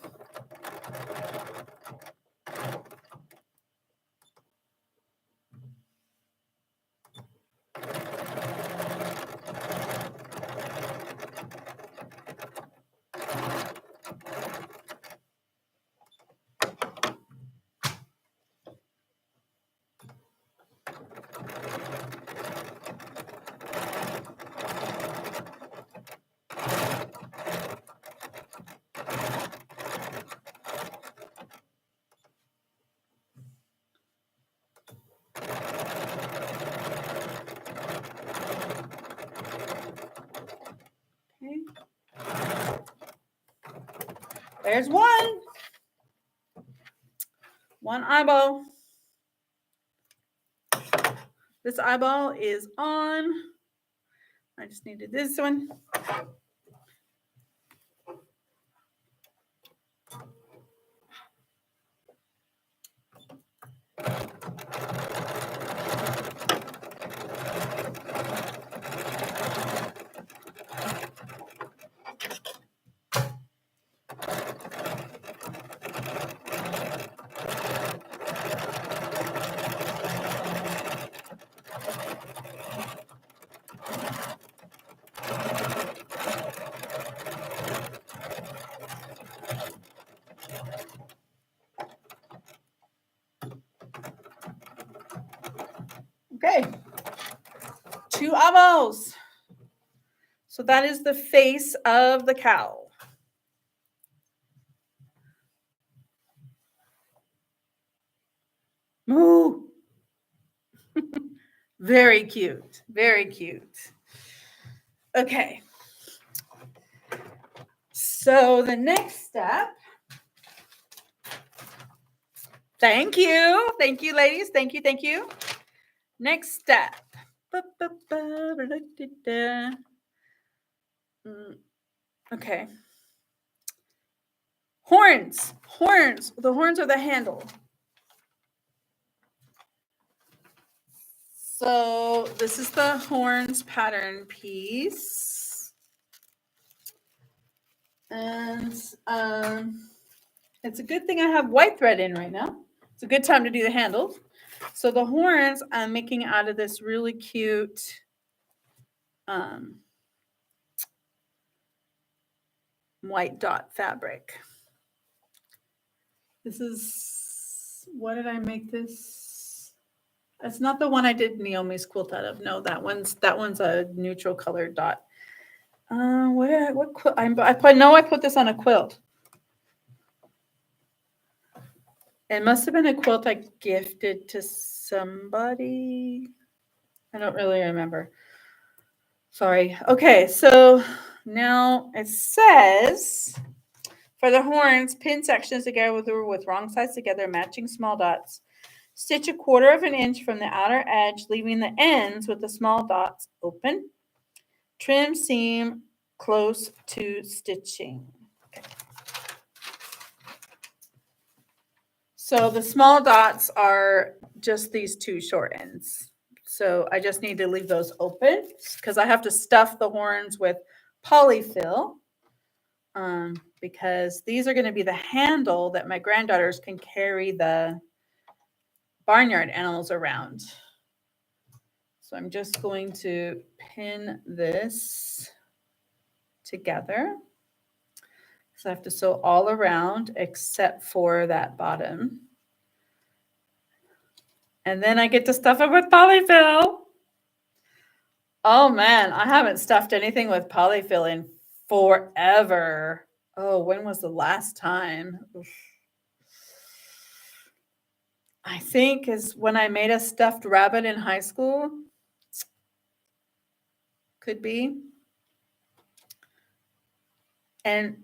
Okay. There's one eyeball. This eyeball is on. I just needed this one. Okay, 2 eyeballs. So that is the face of the cow. Moo. Very cute. Very cute. Okay. So the next step. Thank you. Thank you, ladies. Thank you. Thank you. Next step. Okay. Horns. Horns. The horns are the handle. So this is the horns pattern piece. And it's a good thing I have white thread in right now. It's a good time to do the handles. So the horns I'm making out of this really cute white dot fabric. This is, what did I make this? It's not the one I did Naomi's quilt out of. No, that one's a neutral colored dot. What quilt? I put this on a quilt. It must have been a quilt I gifted to somebody. I don't really remember. Sorry. Okay, so now it says for the horns, pin sections together with wrong sides together, matching small dots. Stitch 1/4 inch from the outer edge, leaving the ends with the small dots open. Trim seam close to stitching. Okay. So the small dots are just these 2 short ends. So I just need to leave those open because I have to stuff the horns with polyfill. Because these are going to be the handle that my granddaughters can carry the barnyard animals around. So I'm just going to pin this together. So I have to sew all around except for that bottom. And then I get to stuff it with polyfill. Oh man, I haven't stuffed anything with polyfill in forever. Oh, when was the last time? Oof. I think is when I made a stuffed rabbit in high school. Could be. And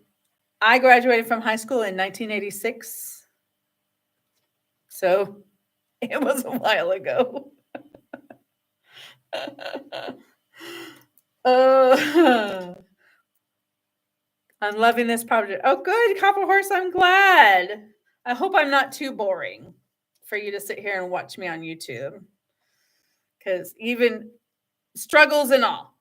I graduated from high school in 1986. So it was a while ago. Oh, I'm loving this project. Oh, good, Copper Horse. I'm glad. I hope I'm not too boring for you to sit here and watch me on YouTube. Because even struggles and all,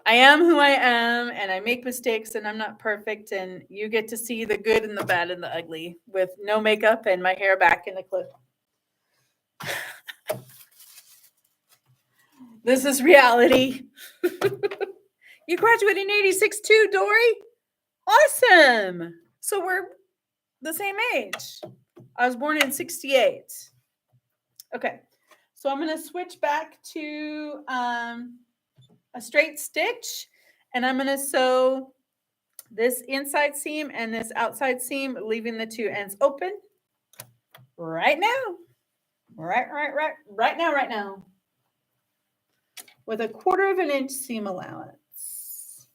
I am who I am, and I make mistakes, and I'm not perfect. And you get to see the good and the bad and the ugly with no makeup and my hair back in a clip. This is reality. You graduated in 86 too, Dory? Awesome. So we're the same age. I was born in 68. Okay. So I'm going to switch back to a straight stitch, and I'm going to sew this inside seam and this outside seam, leaving the two ends open right now. Right now. With a 1/4 inch seam allowance.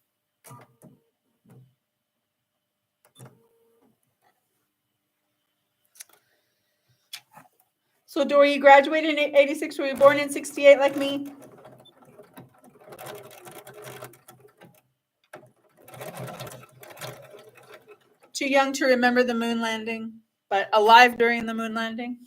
So Dory, you graduated in 86. Were you born in 68 like me? Too young to remember the moon landing, but alive during the moon landing.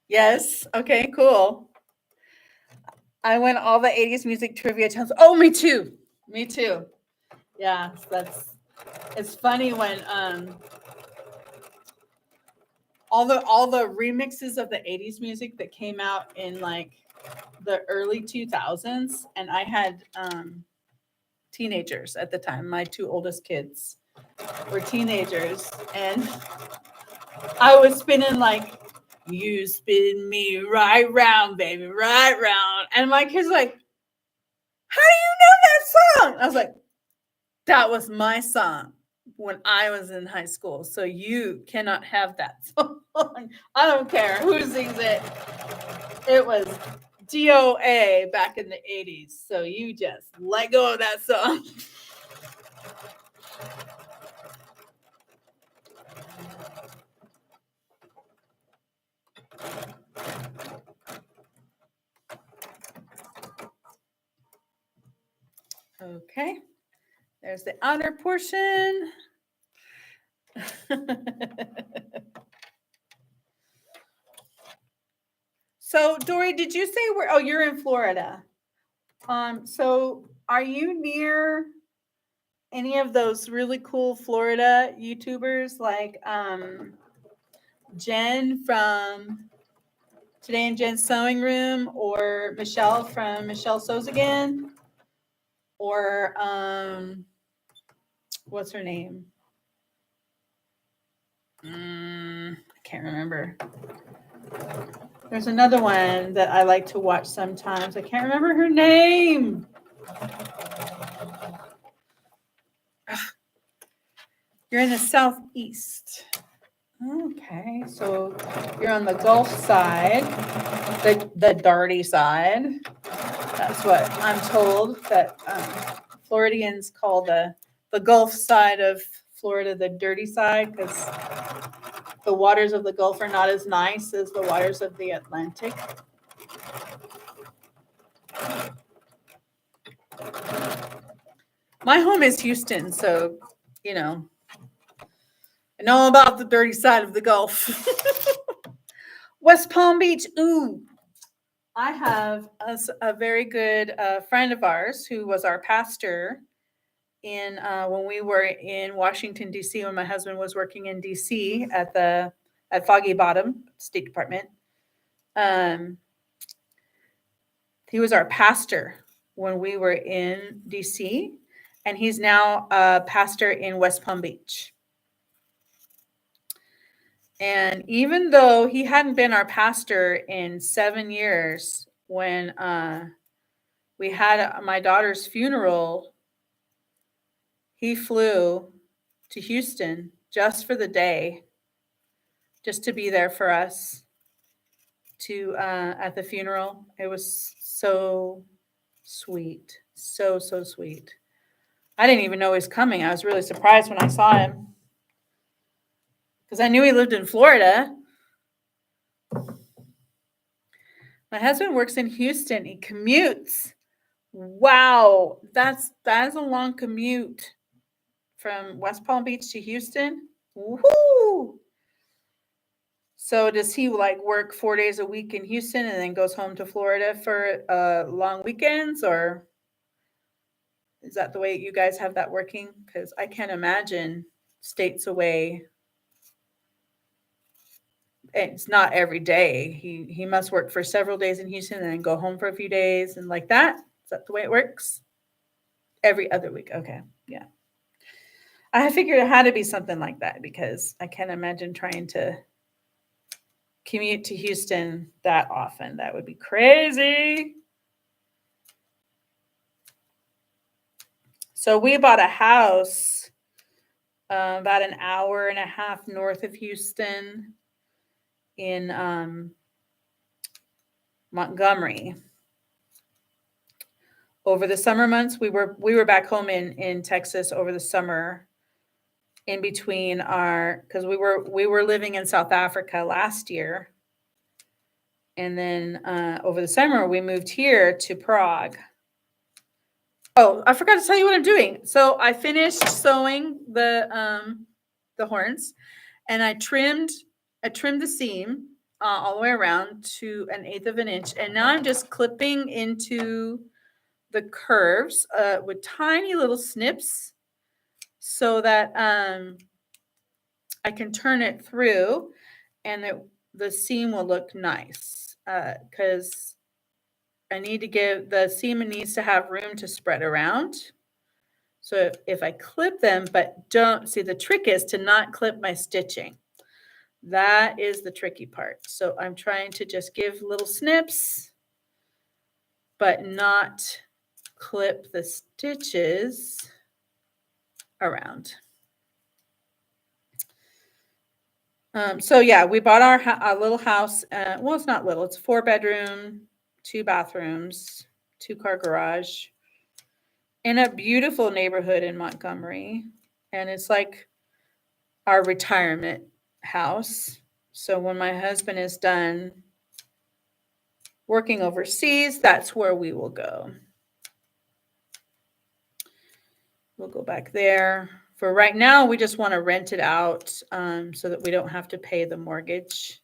Yes. Okay, cool. I went all the 80s music trivia channels. Oh, me too. Yeah, it's funny when all the remixes of the 80s music that came out in like the early 2000s, and I had teenagers at the time. My two oldest kids were teenagers, and I was spinning like, you spin me right round, baby, right round. And my kids were like, how do you know that song? I was like, that was my song when I was in high school. So you cannot have that song. I don't care who sings it. It was DOA back in the 80s. So you just let go of that song. Okay. There's the outer portion. So Dory, did you say where? Oh, you're in Florida. So are you near any of those really cool Florida YouTubers like Jen from Today in Jen's Sewing Room, or Michelle from Michelle Sews Again, or what's her name? I can't remember. There's another one that I like to watch sometimes. I can't remember her name. You're in the southeast. Okay, so you're on the Gulf side, the dirty side. That's what I'm told that Floridians call the Gulf side of Florida the dirty side, because the waters of the Gulf are not as nice as the waters of the Atlantic. My home is Houston, so I know about the dirty side of the Gulf. West Palm Beach. Ooh, I have a very good friend of ours who was our pastor in when we were in Washington D.C. when my husband was working in D.C. at Foggy Bottom State Department. He was our pastor when we were in D.C. and he's now a pastor in West Palm Beach. And even though he hadn't been our pastor in 7 years, when we had my daughter's funeral, he flew to Houston just for the day, just to be there for us to at the funeral. It was so sweet, so sweet. I didn't even know he was coming. I was really surprised when I saw him because I knew he lived in Florida. My husband works in Houston. He commutes. Wow, that is a long commute from West Palm Beach to Houston. Woohoo! So does he like work 4 days a week in Houston and then goes home to Florida for long weekends, or is that the way you guys have that working? Because I can't imagine states away. It's not every day. He must work for several days in Houston and then go home for a few days and like that. Is that the way it works? Every other week. Okay. Yeah. I figured it had to be something like that because I can't imagine trying to commute to Houston that often. That would be crazy. So we bought a house about an hour and a half north of Houston in Montgomery. Over the summer months, we were back home in Texas over the summer, in between because we were living in South Africa last year, and then over the summer we moved here to Prague. Oh, I forgot to tell you what I'm doing. So I finished sewing the horns, and I trimmed the seam all the way around to 1/8 of an inch, and now I'm just clipping into the curves with tiny little snips so that I can turn it through, and the seam will look nice because I need to give the seam needs to have room to spread around. So if I clip them, but don't see, the trick is to not clip my stitching. That is the tricky part. So I'm trying to just give little snips, but not clip the stitches around. So yeah, we bought our little house. Well, it's not little. It's 4-bedroom, 2 bathrooms, 2-car garage in a beautiful neighborhood in Montgomery. And it's like our retirement house. So when my husband is done working overseas, that's where we will go. We'll go back there. For right now, we just want to rent it out so that we don't have to pay the mortgage.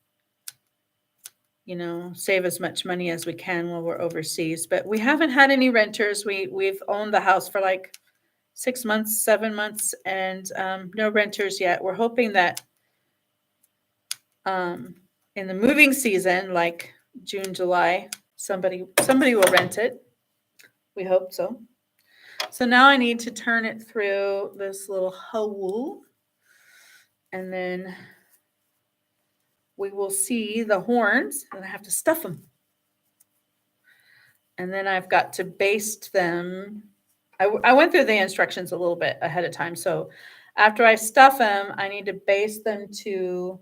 Save as much money as we can while we're overseas. But we haven't had any renters. We've owned the house for like 6 months, 7 months, and no renters yet. We're hoping that in the moving season, like June, July, somebody will rent it. We hope so. So now I need to turn it through this little hole, and then we will see the horns, and I have to stuff them. And then I've got to baste them. I went through the instructions a little bit ahead of time. So after I stuff them, I need to baste them to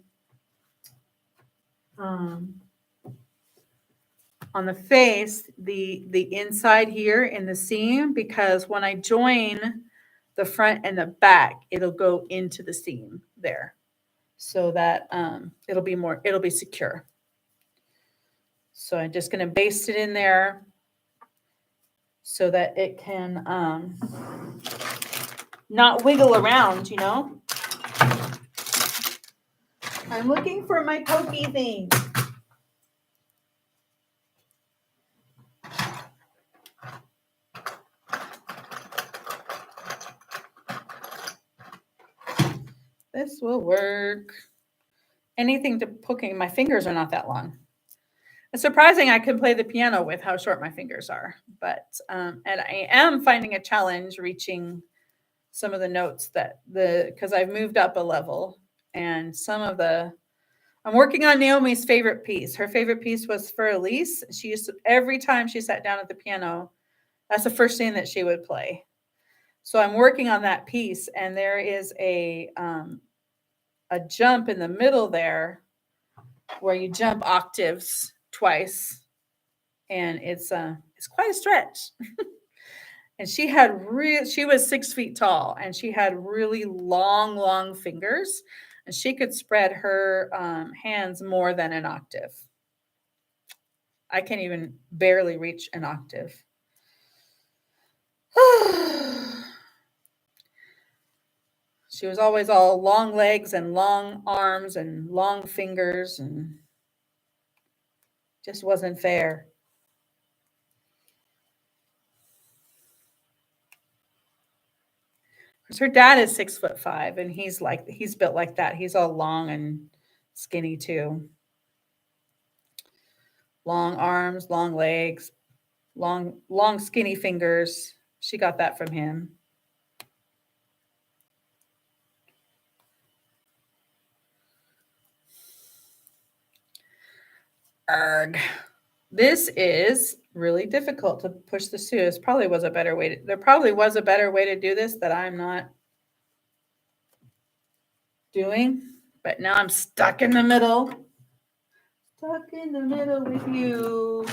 on the face, the inside here in the seam, because when I join the front and the back, it'll go into the seam there, so that it'll be secure. So I'm just going to baste it in there so that it can not wiggle around, I'm looking for my pokey thing. This will work. Anything to poking. My fingers are not that long. It's surprising I can play the piano with how short my fingers are. But and I am finding a challenge reaching some of the notes because I've moved up a level, and some of the I'm working on Naomi's favorite piece. Her favorite piece was for Elise. She used to, every time she sat down at the piano, that's the first thing that she would play. So I'm working on that piece, and there is a jump in the middle there where you jump octaves twice, and it's quite a stretch. And she was 6 feet tall, and she had really long fingers, and she could spread her hands more than an octave. I can't even barely reach an octave. She was always all long legs and long arms and long fingers, and just wasn't fair. Because her dad is 6'5", and he's built like that. He's all long and skinny too. Long arms, long legs, long skinny fingers. She got that from him. Arg. This is really difficult to push the Sewist. There probably was a better way to do this that I'm not doing, but now I'm stuck in the middle. Stuck in the middle with you.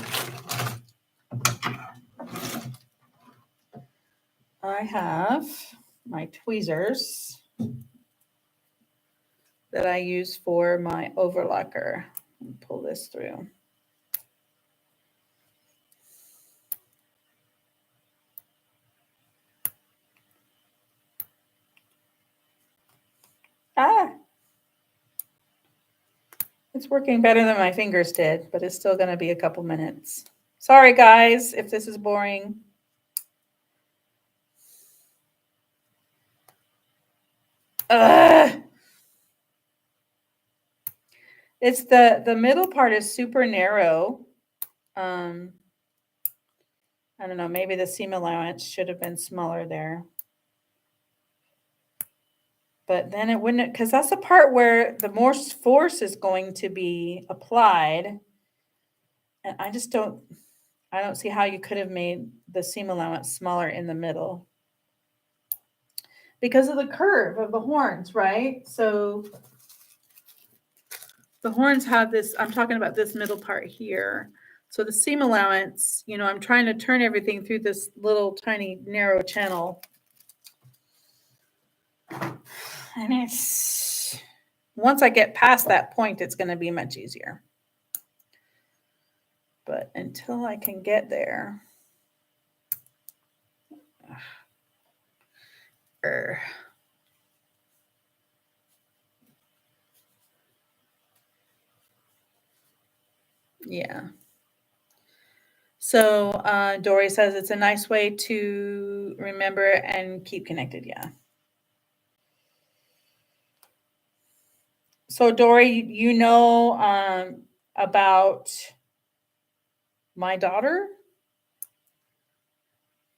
I have my tweezers that I use for my overlocker. Pull this through. It's working better than my fingers did, but it's still going to be a couple minutes. Sorry, guys, if this is boring. It's the middle part is super narrow. I don't know, maybe the seam allowance should have been smaller there. But then it wouldn't, because that's the part where the most force is going to be applied. And I don't see how you could have made the seam allowance smaller in the middle. Because of the curve of the horns, right? So the horns have this, I'm talking about this middle part here. So the seam allowance, I'm trying to turn everything through this little tiny narrow channel. And once I get past that point, it's going to be much easier. But until I can get there. Yeah. So Dory says it's a nice way to remember and keep connected. Yeah. So Dory, about my daughter?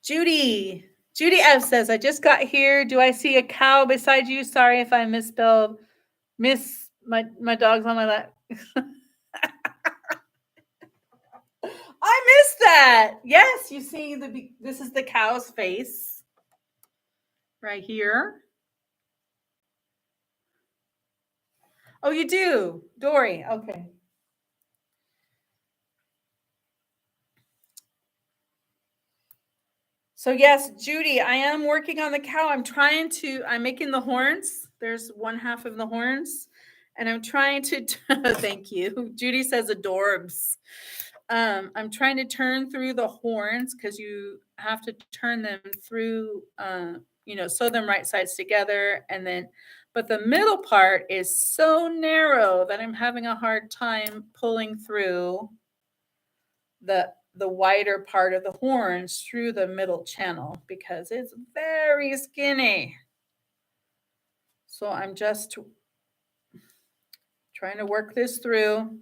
Judy F says, I just got here. Do I see a cow beside you? Sorry if I misspelled. My dog's on my lap. I missed that. Yes, you see this is the cow's face right here. Oh, you do, Dory. Okay. So yes, Judy, I am working on the cow. I'm making the horns. There's one half of the horns, and I'm trying to, thank you. Judy says adorbs. I'm trying to turn through the horns because you have to turn them through, sew them right sides together. But the middle part is so narrow that I'm having a hard time pulling through the wider part of the horns through the middle channel because it's very skinny. So I'm just trying to work this through.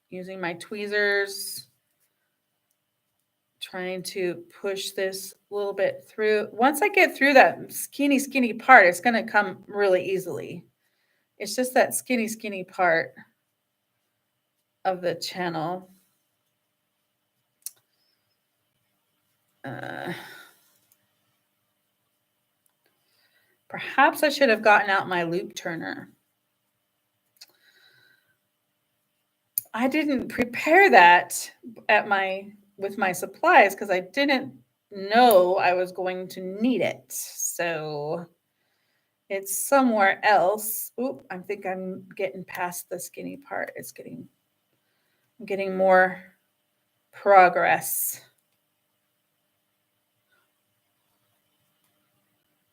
Using my tweezers, trying to push this a little bit through. Once I get through that skinny part, it's going to come really easily. It's just that skinny part of the channel. Perhaps I should have gotten out my loop turner. I didn't prepare that with my supplies because I didn't know I was going to need it. So it's somewhere else. Oop, I think I'm getting past the skinny part. I'm getting more progress.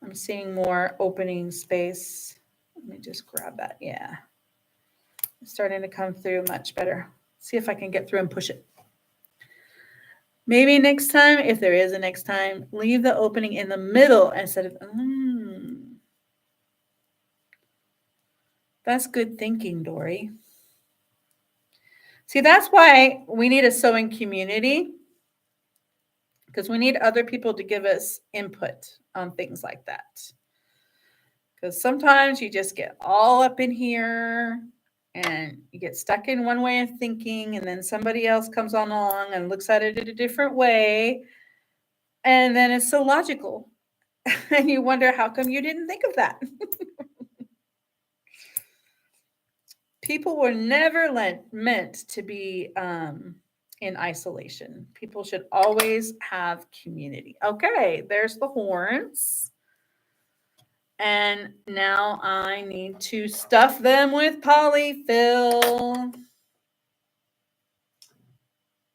I'm seeing more opening space. Let me just grab that. Yeah. It's starting to come through much better. See if I can get through and push it. Maybe next time, if there is a next time, leave the opening in the middle instead of, That's good thinking, Dory. See, that's why we need a sewing community, because we need other people to give us input on things like that. Because sometimes you just get all up in here and you get stuck in one way of thinking, and then somebody else comes along and looks at it in a different way, and then it's so logical. And you wonder, how come you didn't think of that? People were never meant to be in isolation. People should always have community. Okay, there's the horns. And now I need to stuff them with polyfill,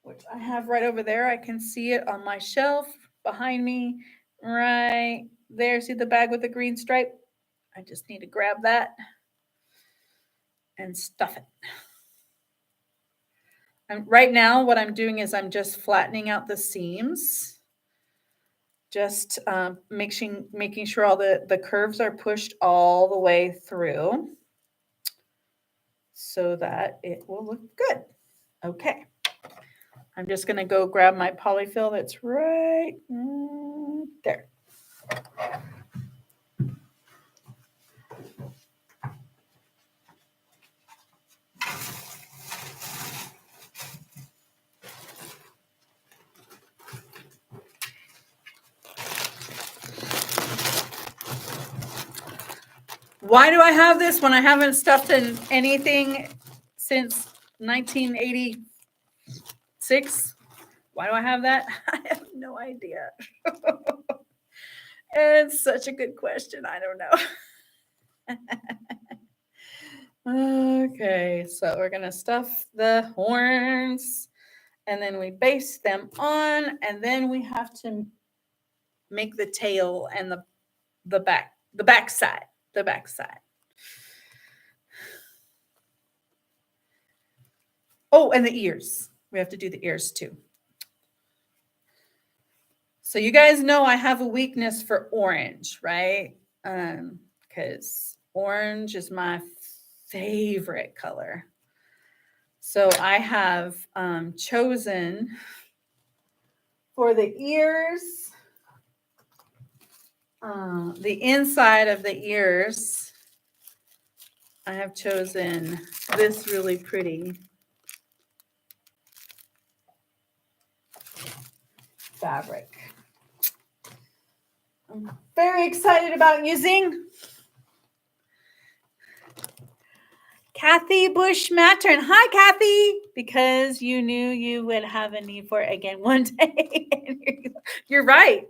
which I have right over there. I can see it on my shelf behind me right there. See the bag with the green stripe? I just need to grab that and stuff it. And right now, what I'm doing is I'm just flattening out the seams, just making sure all the curves are pushed all the way through so that it will look good. Okay. I'm just going to go grab my polyfill that's right there. Why do I have this when I haven't stuffed in anything since 1986? Why do I have that? I have no idea. It's such a good question. I don't know. Okay, so we're going to stuff the horns, and then we baste them on, and then we have to make the tail and the back side. Oh, and the ears. We have to do the ears too. So you guys know I have a weakness for orange, right? Because orange is my favorite color. So I have chosen for the ears, the inside of the ears, I have chosen this really pretty fabric. I'm very excited about using Kathy Bush-Mattern. Hi, Kathy, because you knew you would have a need for it again one day. You're right.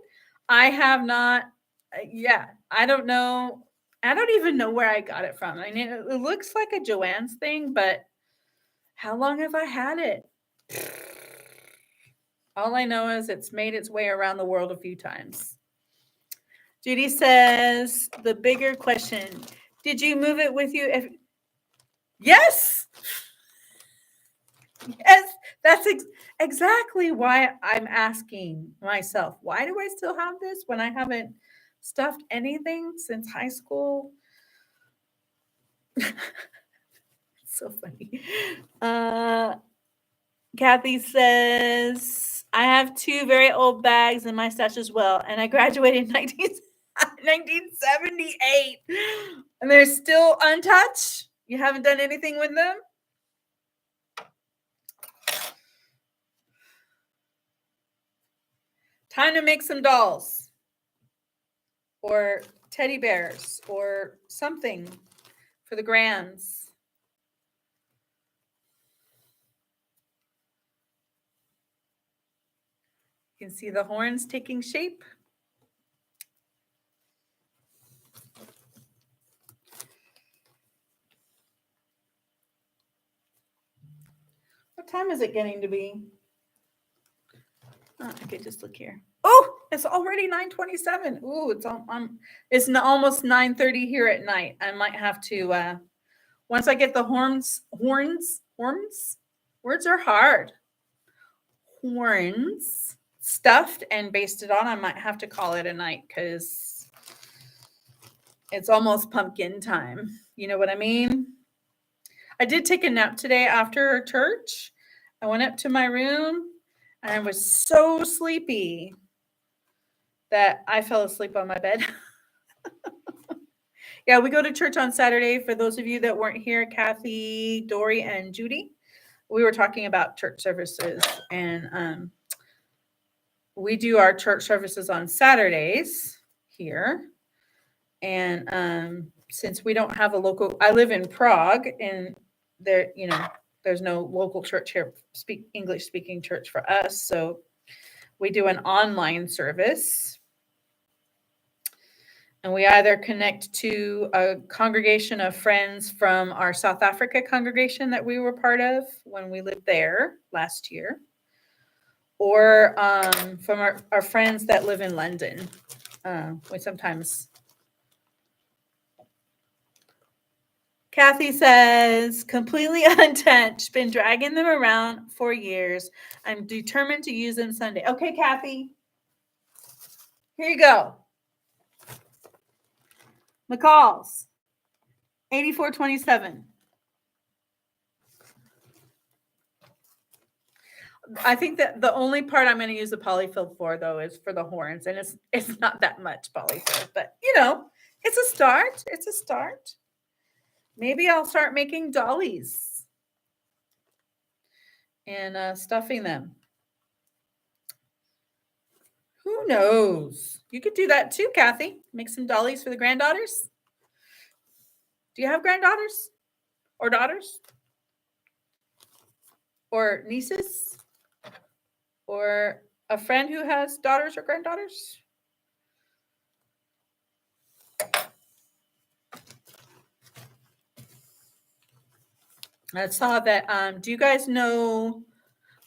I have not. I don't know. I don't even know where I got it from. I mean, it looks like a Joann's thing, but how long have I had it? All I know is it's made its way around the world a few times. Judy says, the bigger question, did you move it with you? Yes. Yes, that's exactly why I'm asking myself, why do I still have this when I haven't stuffed anything since high school? It's so funny. Kathy says, I have 2 very old bags in my stash as well, and I graduated in 1978. And they're still untouched? You haven't done anything with them? Time to make some dolls or teddy bears or something for the grands. You can see the horns taking shape. What time is it getting to be? Oh, okay, just look here. Oh, it's already 9:27. Ooh, it's almost 9:30 here at night. I might have to once I get the horns. Words are hard. Horns stuffed and basted on. I might have to call it a night because it's almost pumpkin time. You know what I mean? I did take a nap today after church. I went up to my room and I was so sleepy that I fell asleep on my bed. Yeah, we go to church on Saturday. For those of you that weren't here, Kathy, Dory, and Judy, we were talking about church services, and we do our church services on Saturdays here. And since we don't have a local, I live in Prague, and there, there's no local church here, English speaking church for us. So we do an online service. And we either connect to a congregation of friends from our South Africa congregation that we were part of when we lived there last year, or from our friends that live in London. We sometimes. Kathy says, completely untouched, been dragging them around for years. I'm determined to use them Sunday. Okay, Kathy, here you go. McCall's 8427. I think that the only part I'm going to use the polyfill for, though, is for the horns, and it's not that much polyfill, but it's a start. It's a start. Maybe I'll start making dollies and stuffing them. Who knows? You could do that too, Kathy. Make some dollies for the granddaughters. Do you have granddaughters or daughters or nieces or a friend who has daughters or granddaughters? I saw that. Do you guys know?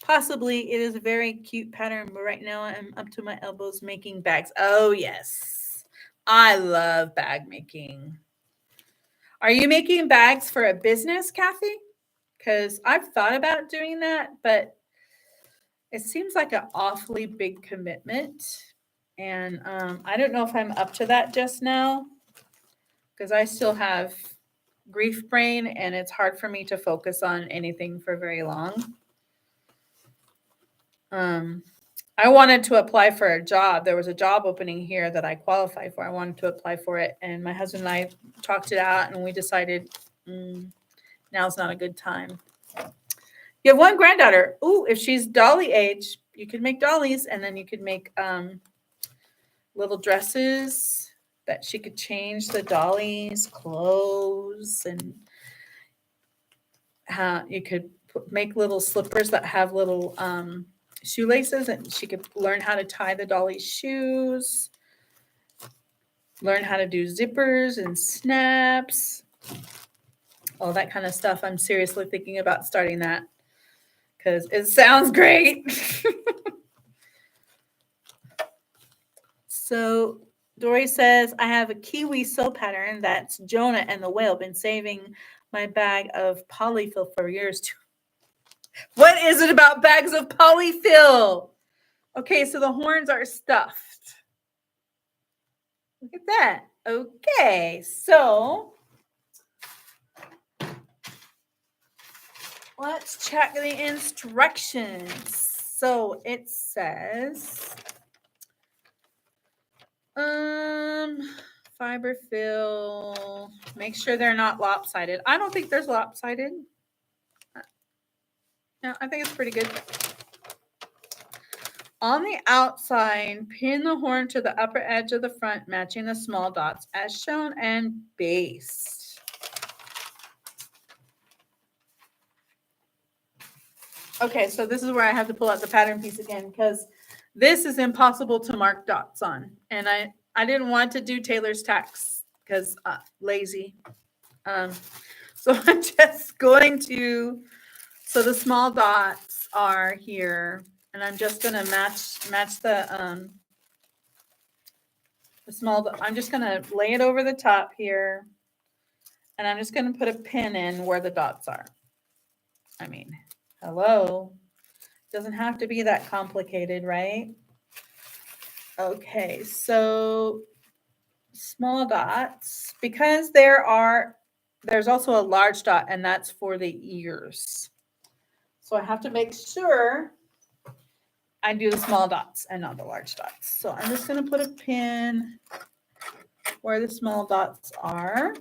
Possibly it is a very cute pattern, but right now I'm up to my elbows making bags. Oh, yes. I love bag making. Are you making bags for a business, Kathy? Because I've thought about doing that, but it seems like an awfully big commitment. And I don't know if I'm up to that just now because I still have grief brain and it's hard for me to focus on anything for very long. I wanted to apply for a job. There was a job opening here that I qualified for. I wanted to apply for it. And my husband and I talked it out and we decided now's not a good time. You have one granddaughter. Ooh, if she's dolly age, you could make dollies and then you could make little dresses that she could change the dollies, clothes, and you could make little slippers that have little shoelaces, and she could learn how to tie the dolly's shoes, learn how to do zippers and snaps, all that kind of stuff. I'm seriously thinking about starting that because it sounds great. So Dory says, I have a kiwi sew pattern that's Jonah and the whale. Been saving my bag of polyfill for years too. What is it about bags of polyfill? Okay, so the horns are stuffed. Look at that. Okay, so let's check the instructions. So it says, fiber fill, make sure they're not lopsided. I don't think there's lopsided. No, I think it's pretty good. On the outside, pin the horn to the upper edge of the front, matching the small dots as shown, and baste. Okay, so this is where I have to pull out the pattern piece again because this is impossible to mark dots on. And I didn't want to do tailor's tacks because lazy. So I'm just going to, so the small dots are here. And I'm just going to match the small, I'm just going to lay it over the top here. And I'm just going to put a pin in where the dots are. I mean, hello. Doesn't have to be that complicated, right? Okay, so small dots, because there's also a large dot, and that's for the ears. So I have to make sure I do the small dots and not the large dots. So I'm just going to put a pin where the small dots are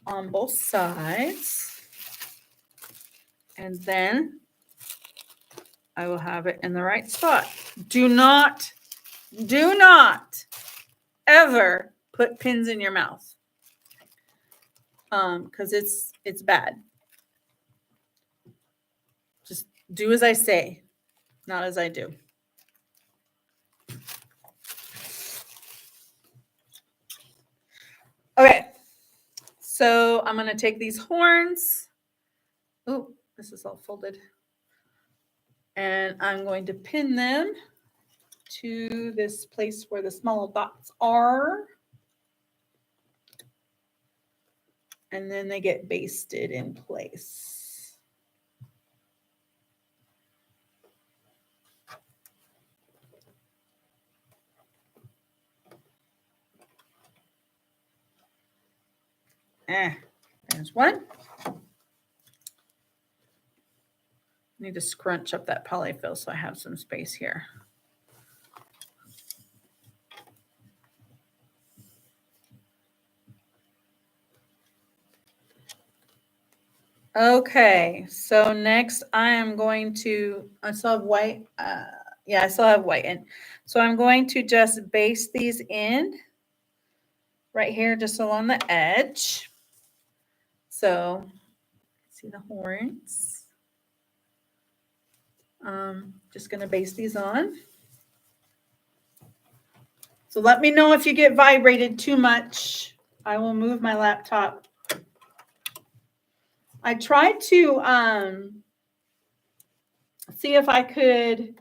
on both sides. And then I will have it in the right spot. Do not ever put pins in your mouth. Because it's bad. Just do as I say, not as I do. Okay, so I'm going to take these horns. Oh, this is all folded. And I'm going to pin them to this place where the small dots are. And then they get basted in place. There's one. Need to scrunch up that polyfill so I have some space here. Okay, so next I am going to, I still have white. I still have white in. So I'm going to just baste these in right here, just along the edge. So see the horns. Just going to baste these on. So let me know if you get vibrated too much. I will move my laptop. I tried to see if I could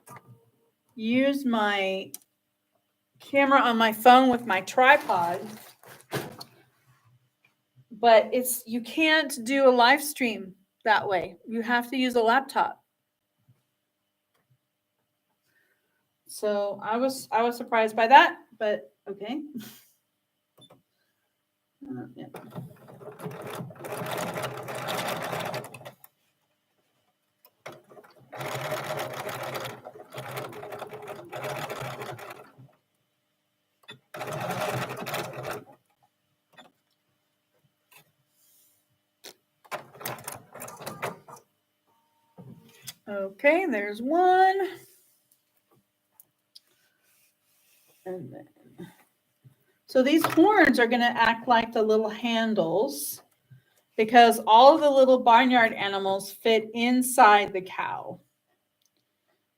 use my camera on my phone with my tripod, but you can't do a live stream that way. You have to use a laptop. So I was surprised by that, but okay. Yeah. Okay, there's one. And then, so these horns are going to act like the little handles because all of the little barnyard animals fit inside the cow.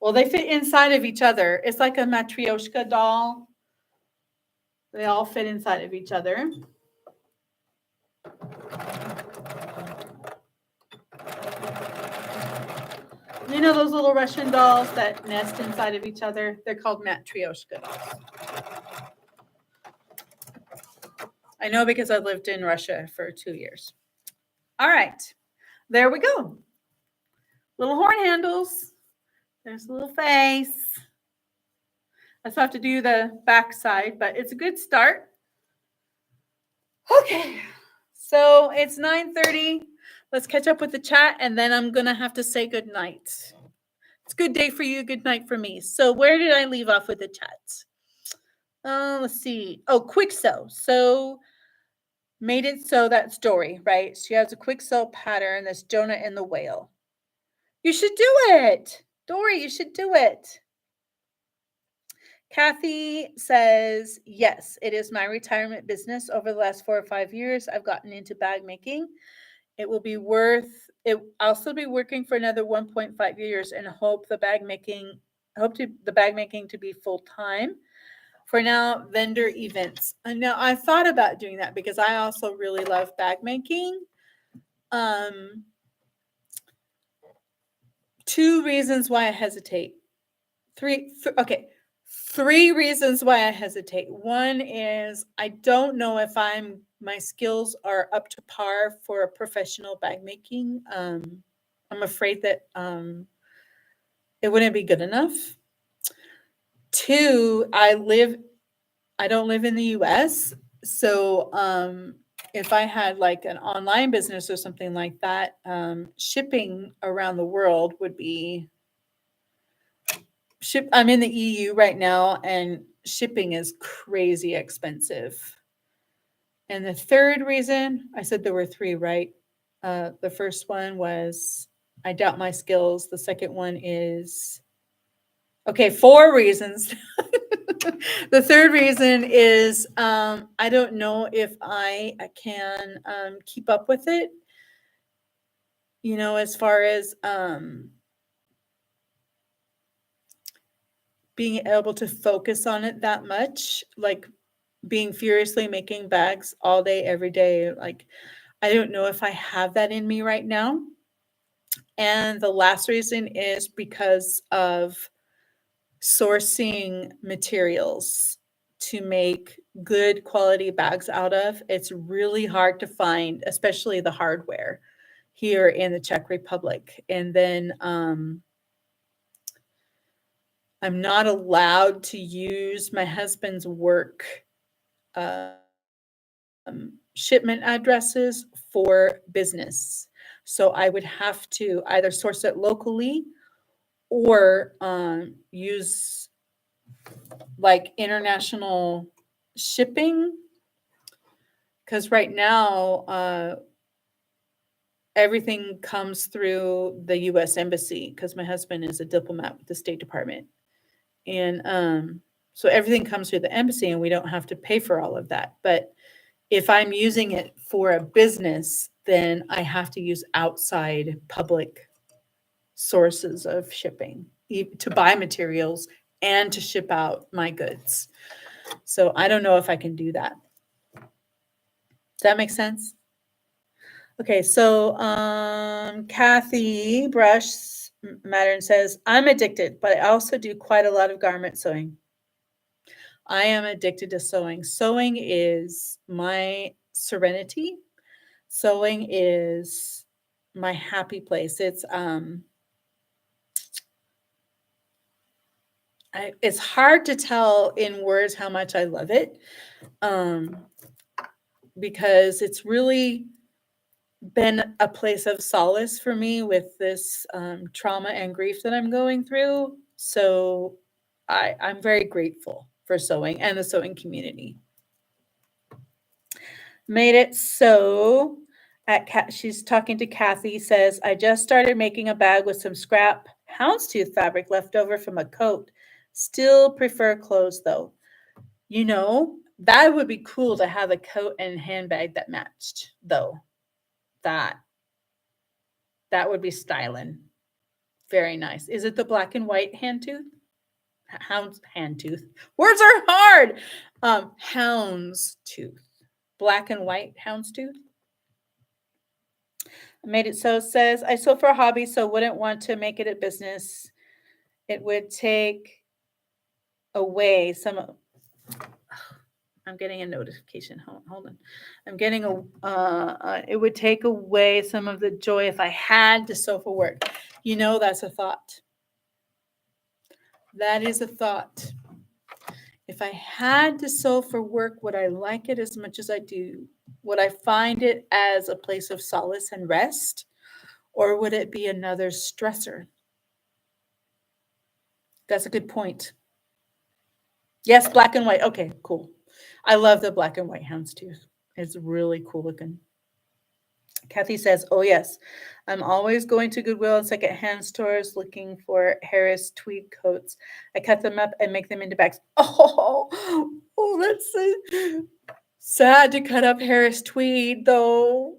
Well, they fit inside of each other. It's like a matryoshka doll. They all fit inside of each other. You know those little Russian dolls that nest inside of each other? They're called matryoshka dolls. I know because I lived in Russia for 2 years. All right, there we go. Little horn handles. There's a little face. I still have to do the back side, but it's a good start. Okay, so it's 9:30. let's catch up with the chat, and then I'm going to have to say good night. It's a good day for you, good night for me. So where did I leave off with the chat? Let's see. Oh, quick sew. So made it so that's Dory, right? She has a quick sew pattern. That's Jonah and the whale. You should do it. Dory, you should do it. Kathy says, yes, it is my retirement business. Over the last 4 or 5 years, I've gotten into bag making. I'll still be working for another 1.5 years and hope the bag making to be full time. For now, vendor events. I know I thought about doing that because I also really love bag making. 2 reasons why I hesitate. 3 reasons why I hesitate. One is I don't know if my skills are up to par for a professional bag making. I'm afraid that it wouldn't be good enough. 2, I don't live in the US, so if I had like an online business or something like that, shipping around the world would be I'm in the EU right now, and shipping is crazy expensive. And the third reason, I said there were 3, right? The first one was I doubt my skills. The second one is 4 reasons. The third reason is I don't know if I can keep up with it. As far as being able to focus on it that much, like being furiously making bags all day, every day. Like, I don't know if I have that in me right now. And the last reason is because of sourcing materials to make good quality bags out of. It's really hard to find, especially the hardware here in the Czech Republic. And then I'm not allowed to use my husband's work shipment addresses for business. So I would have to either source it locally or use like international shipping. Because right now, everything comes through the U.S. Embassy because my husband is a diplomat with the State Department. And so everything comes through the embassy and we don't have to pay for all of that. But if I'm using it for a business, then I have to use outside public sources of shipping to buy materials and to ship out my goods. So I don't know if I can do that. Does that make sense? Okay, so Kathy Brush Mattern says, I'm addicted, but I also do quite a lot of garment sewing. I am addicted to sewing. Sewing is my serenity. Sewing is my happy place. It's hard to tell in words how much I love it, because it's really been a place of solace for me with this trauma and grief that I'm going through. So I'm very grateful for sewing and the sewing community. Made it so she's talking to Kathy, says, I just started making a bag with some scrap houndstooth fabric left over from a coat. Still prefer clothes though. That would be cool to have a coat and handbag that matched though. That would be styling. Very nice. Is it the black and white handtooth? Handtooth. Words are hard. Houndstooth. Black and white houndstooth. I made it so says, I sew for a hobby, so wouldn't want to make it a business. It would take away some of... I'm getting a notification. Hold on. I'm getting it would take away some of the joy if I had to sew for work. That's a thought. That is a thought. If I had to sew for work, would I like it as much as I do? Would I find it as a place of solace and rest? Or would it be another stressor? That's a good point. Yes, black and white. Okay, cool. I love the black and white houndstooth. It's really cool looking. Kathy says, "Oh yes, I'm always going to Goodwill and secondhand stores looking for Harris tweed coats. I cut them up and make them into bags." Oh, that's so sad to cut up Harris tweed, though.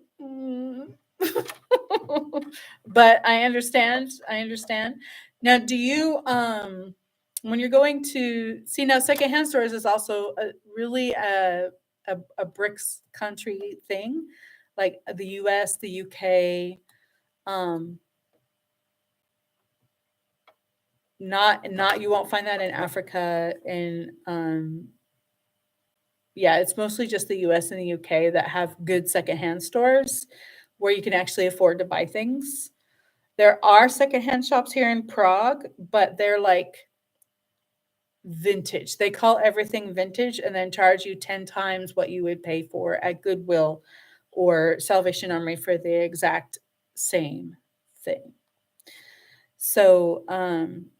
But I understand. I understand. Now, do you when you're going to see now secondhand stores is also really a BRICS country thing, like the US, the UK, um not you won't find that in Africa and yeah, it's mostly just the US and the UK that have good secondhand stores where you can actually afford to buy things. There are secondhand shops here in Prague, but they're like vintage. They call everything vintage and then charge you 10 times what you would pay for at Goodwill or Salvation Army for the exact same thing. So,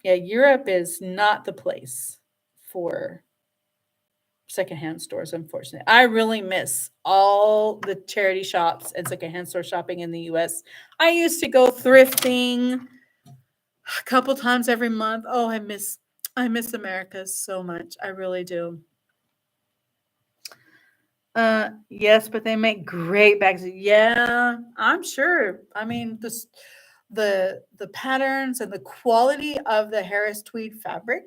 yeah, Europe is not the place for secondhand stores, unfortunately. I really miss all the charity shops and secondhand store shopping in the US. I used to go thrifting a couple times every month. Oh, I miss America so much. I really do. Yes, but they make great bags. Yeah, I'm sure. I mean, the patterns and the quality of the Harris tweed fabric.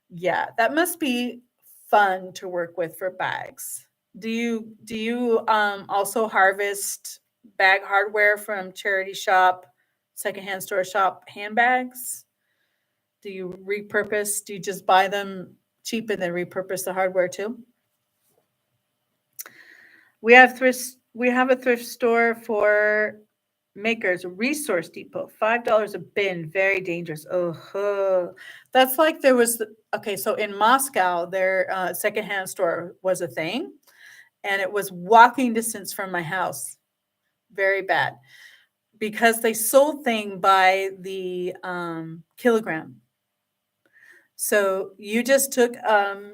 Yeah, that must be fun to work with for bags. Do you also harvest bag hardware from charity shop, secondhand store shop handbags? Do you repurpose? Do you just buy them cheap and then repurpose the hardware too? We have a thrift store for makers, Resource Depot, $5 a bin, very dangerous. Oh, that's like there was okay. So in Moscow, their secondhand store was a thing, and it was walking distance from my house. Very bad because they sold thing by the kilogram. So you just took a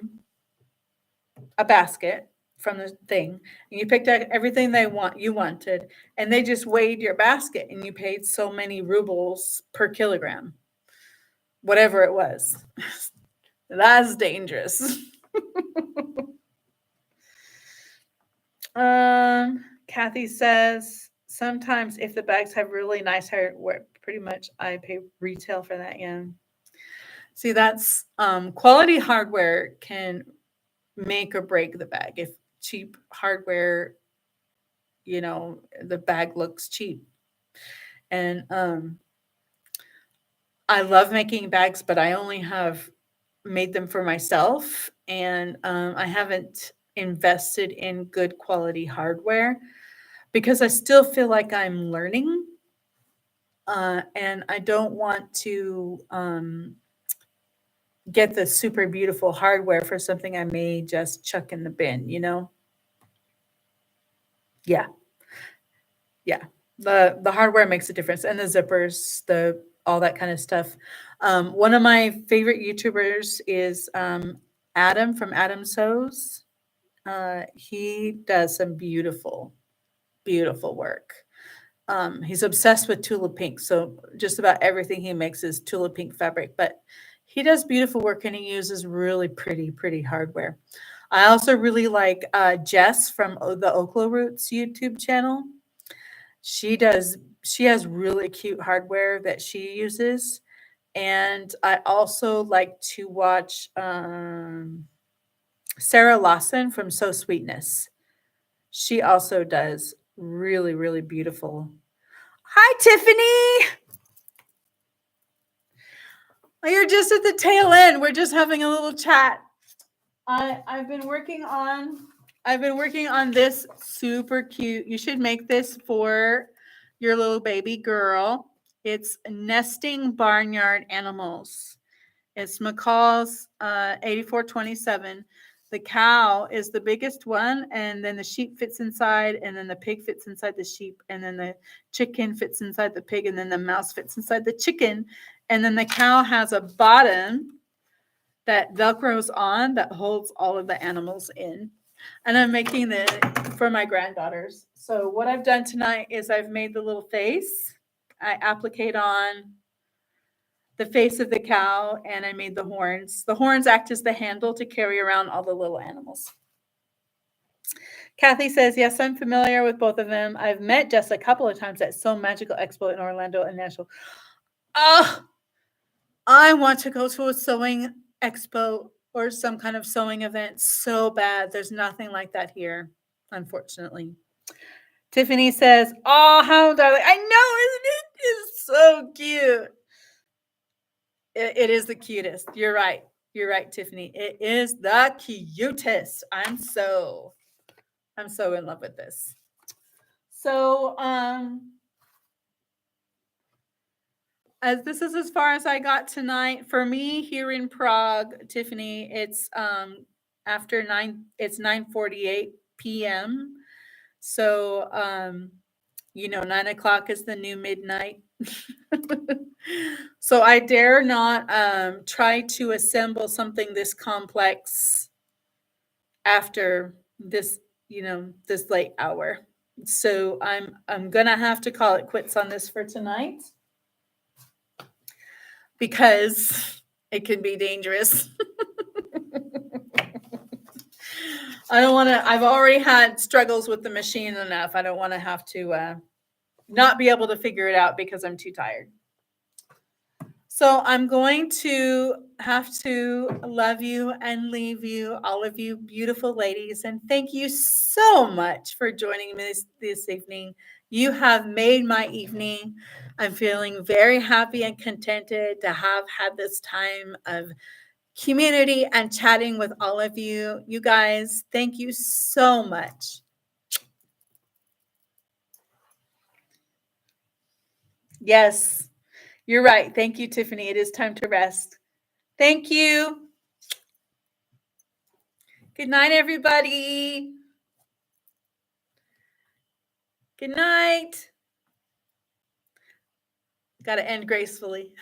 basket from the thing and you picked out everything you wanted and they just weighed your basket and you paid so many rubles per kilogram, whatever it was. That's dangerous. Kathy says sometimes if the bags have really nice hardware, pretty much I pay retail for that. Yeah, see, that's quality hardware can make or break the bag. If cheap hardware, the bag looks cheap. And I love making bags, but I only have made them for myself, and I haven't invested in good quality hardware because I still feel like I'm learning, and I don't want to get the super beautiful hardware for something I may just chuck in the bin, Yeah, yeah. The hardware makes a difference, and the zippers, the all that kind of stuff. One of my favorite YouTubers is Adam from Adam Sews. He does some beautiful, beautiful work. He's obsessed with tulip pink, so just about everything he makes is tulip pink fabric. But he does beautiful work, and he uses really pretty, pretty hardware. I also really like Jess from the Oklo Roots YouTube channel. She has really cute hardware that she uses. And I also like to watch Sarah Lawson from So Sweetness. She also does really, really beautiful. Hi, Tiffany. Oh, you're just at the tail end. We're just having a little chat. I've been working on this super cute. You should make this for your little baby girl. It's nesting barnyard animals. It's McCall's 8427. The cow is the biggest one, and then the sheep fits inside, and then the pig fits inside the sheep, and then the chicken fits inside the pig, and then the mouse fits inside the chicken. And then the cow has a bottom that Velcros on that holds all of the animals in. And I'm making the for my granddaughters. So what I've done tonight is I've made the little face. I applicate on the face of the cow, and I made the horns. The horns act as the handle to carry around all the little animals. Kathy says, yes, I'm familiar with both of them. I've met Jess a couple of times at Sew Magical Expo in Orlando and Nashville. Oh, I want to go to a sewing expo or some kind of sewing event so bad. There's nothing like that here, unfortunately. Tiffany says, oh, how darling. I know, isn't it? It's so cute. It is the cutest. You're right. You're right, Tiffany. It is the cutest. I'm so in love with this. So, as this is as far as I got tonight. For me here in Prague, Tiffany, it's after 9, it's 9:48 p.m. So 9 o'clock is the new midnight. So I dare not try to assemble something this complex after this, this late hour. So I'm gonna have to call it quits on this for tonight because it can be dangerous. I don't want to. I've already had struggles with the machine enough. I don't want to have to not be able to figure it out because I'm too tired. So I'm going to have to love you and leave you, all of you beautiful ladies. And thank you so much for joining me this evening. You have made my evening. I'm feeling very happy and contented to have had this time of community and chatting with all of you. You guys, thank you so much. Yes, you're right. Thank you, Tiffany. It is time to rest. Thank you. Good night, everybody. Good night. Got to end gracefully.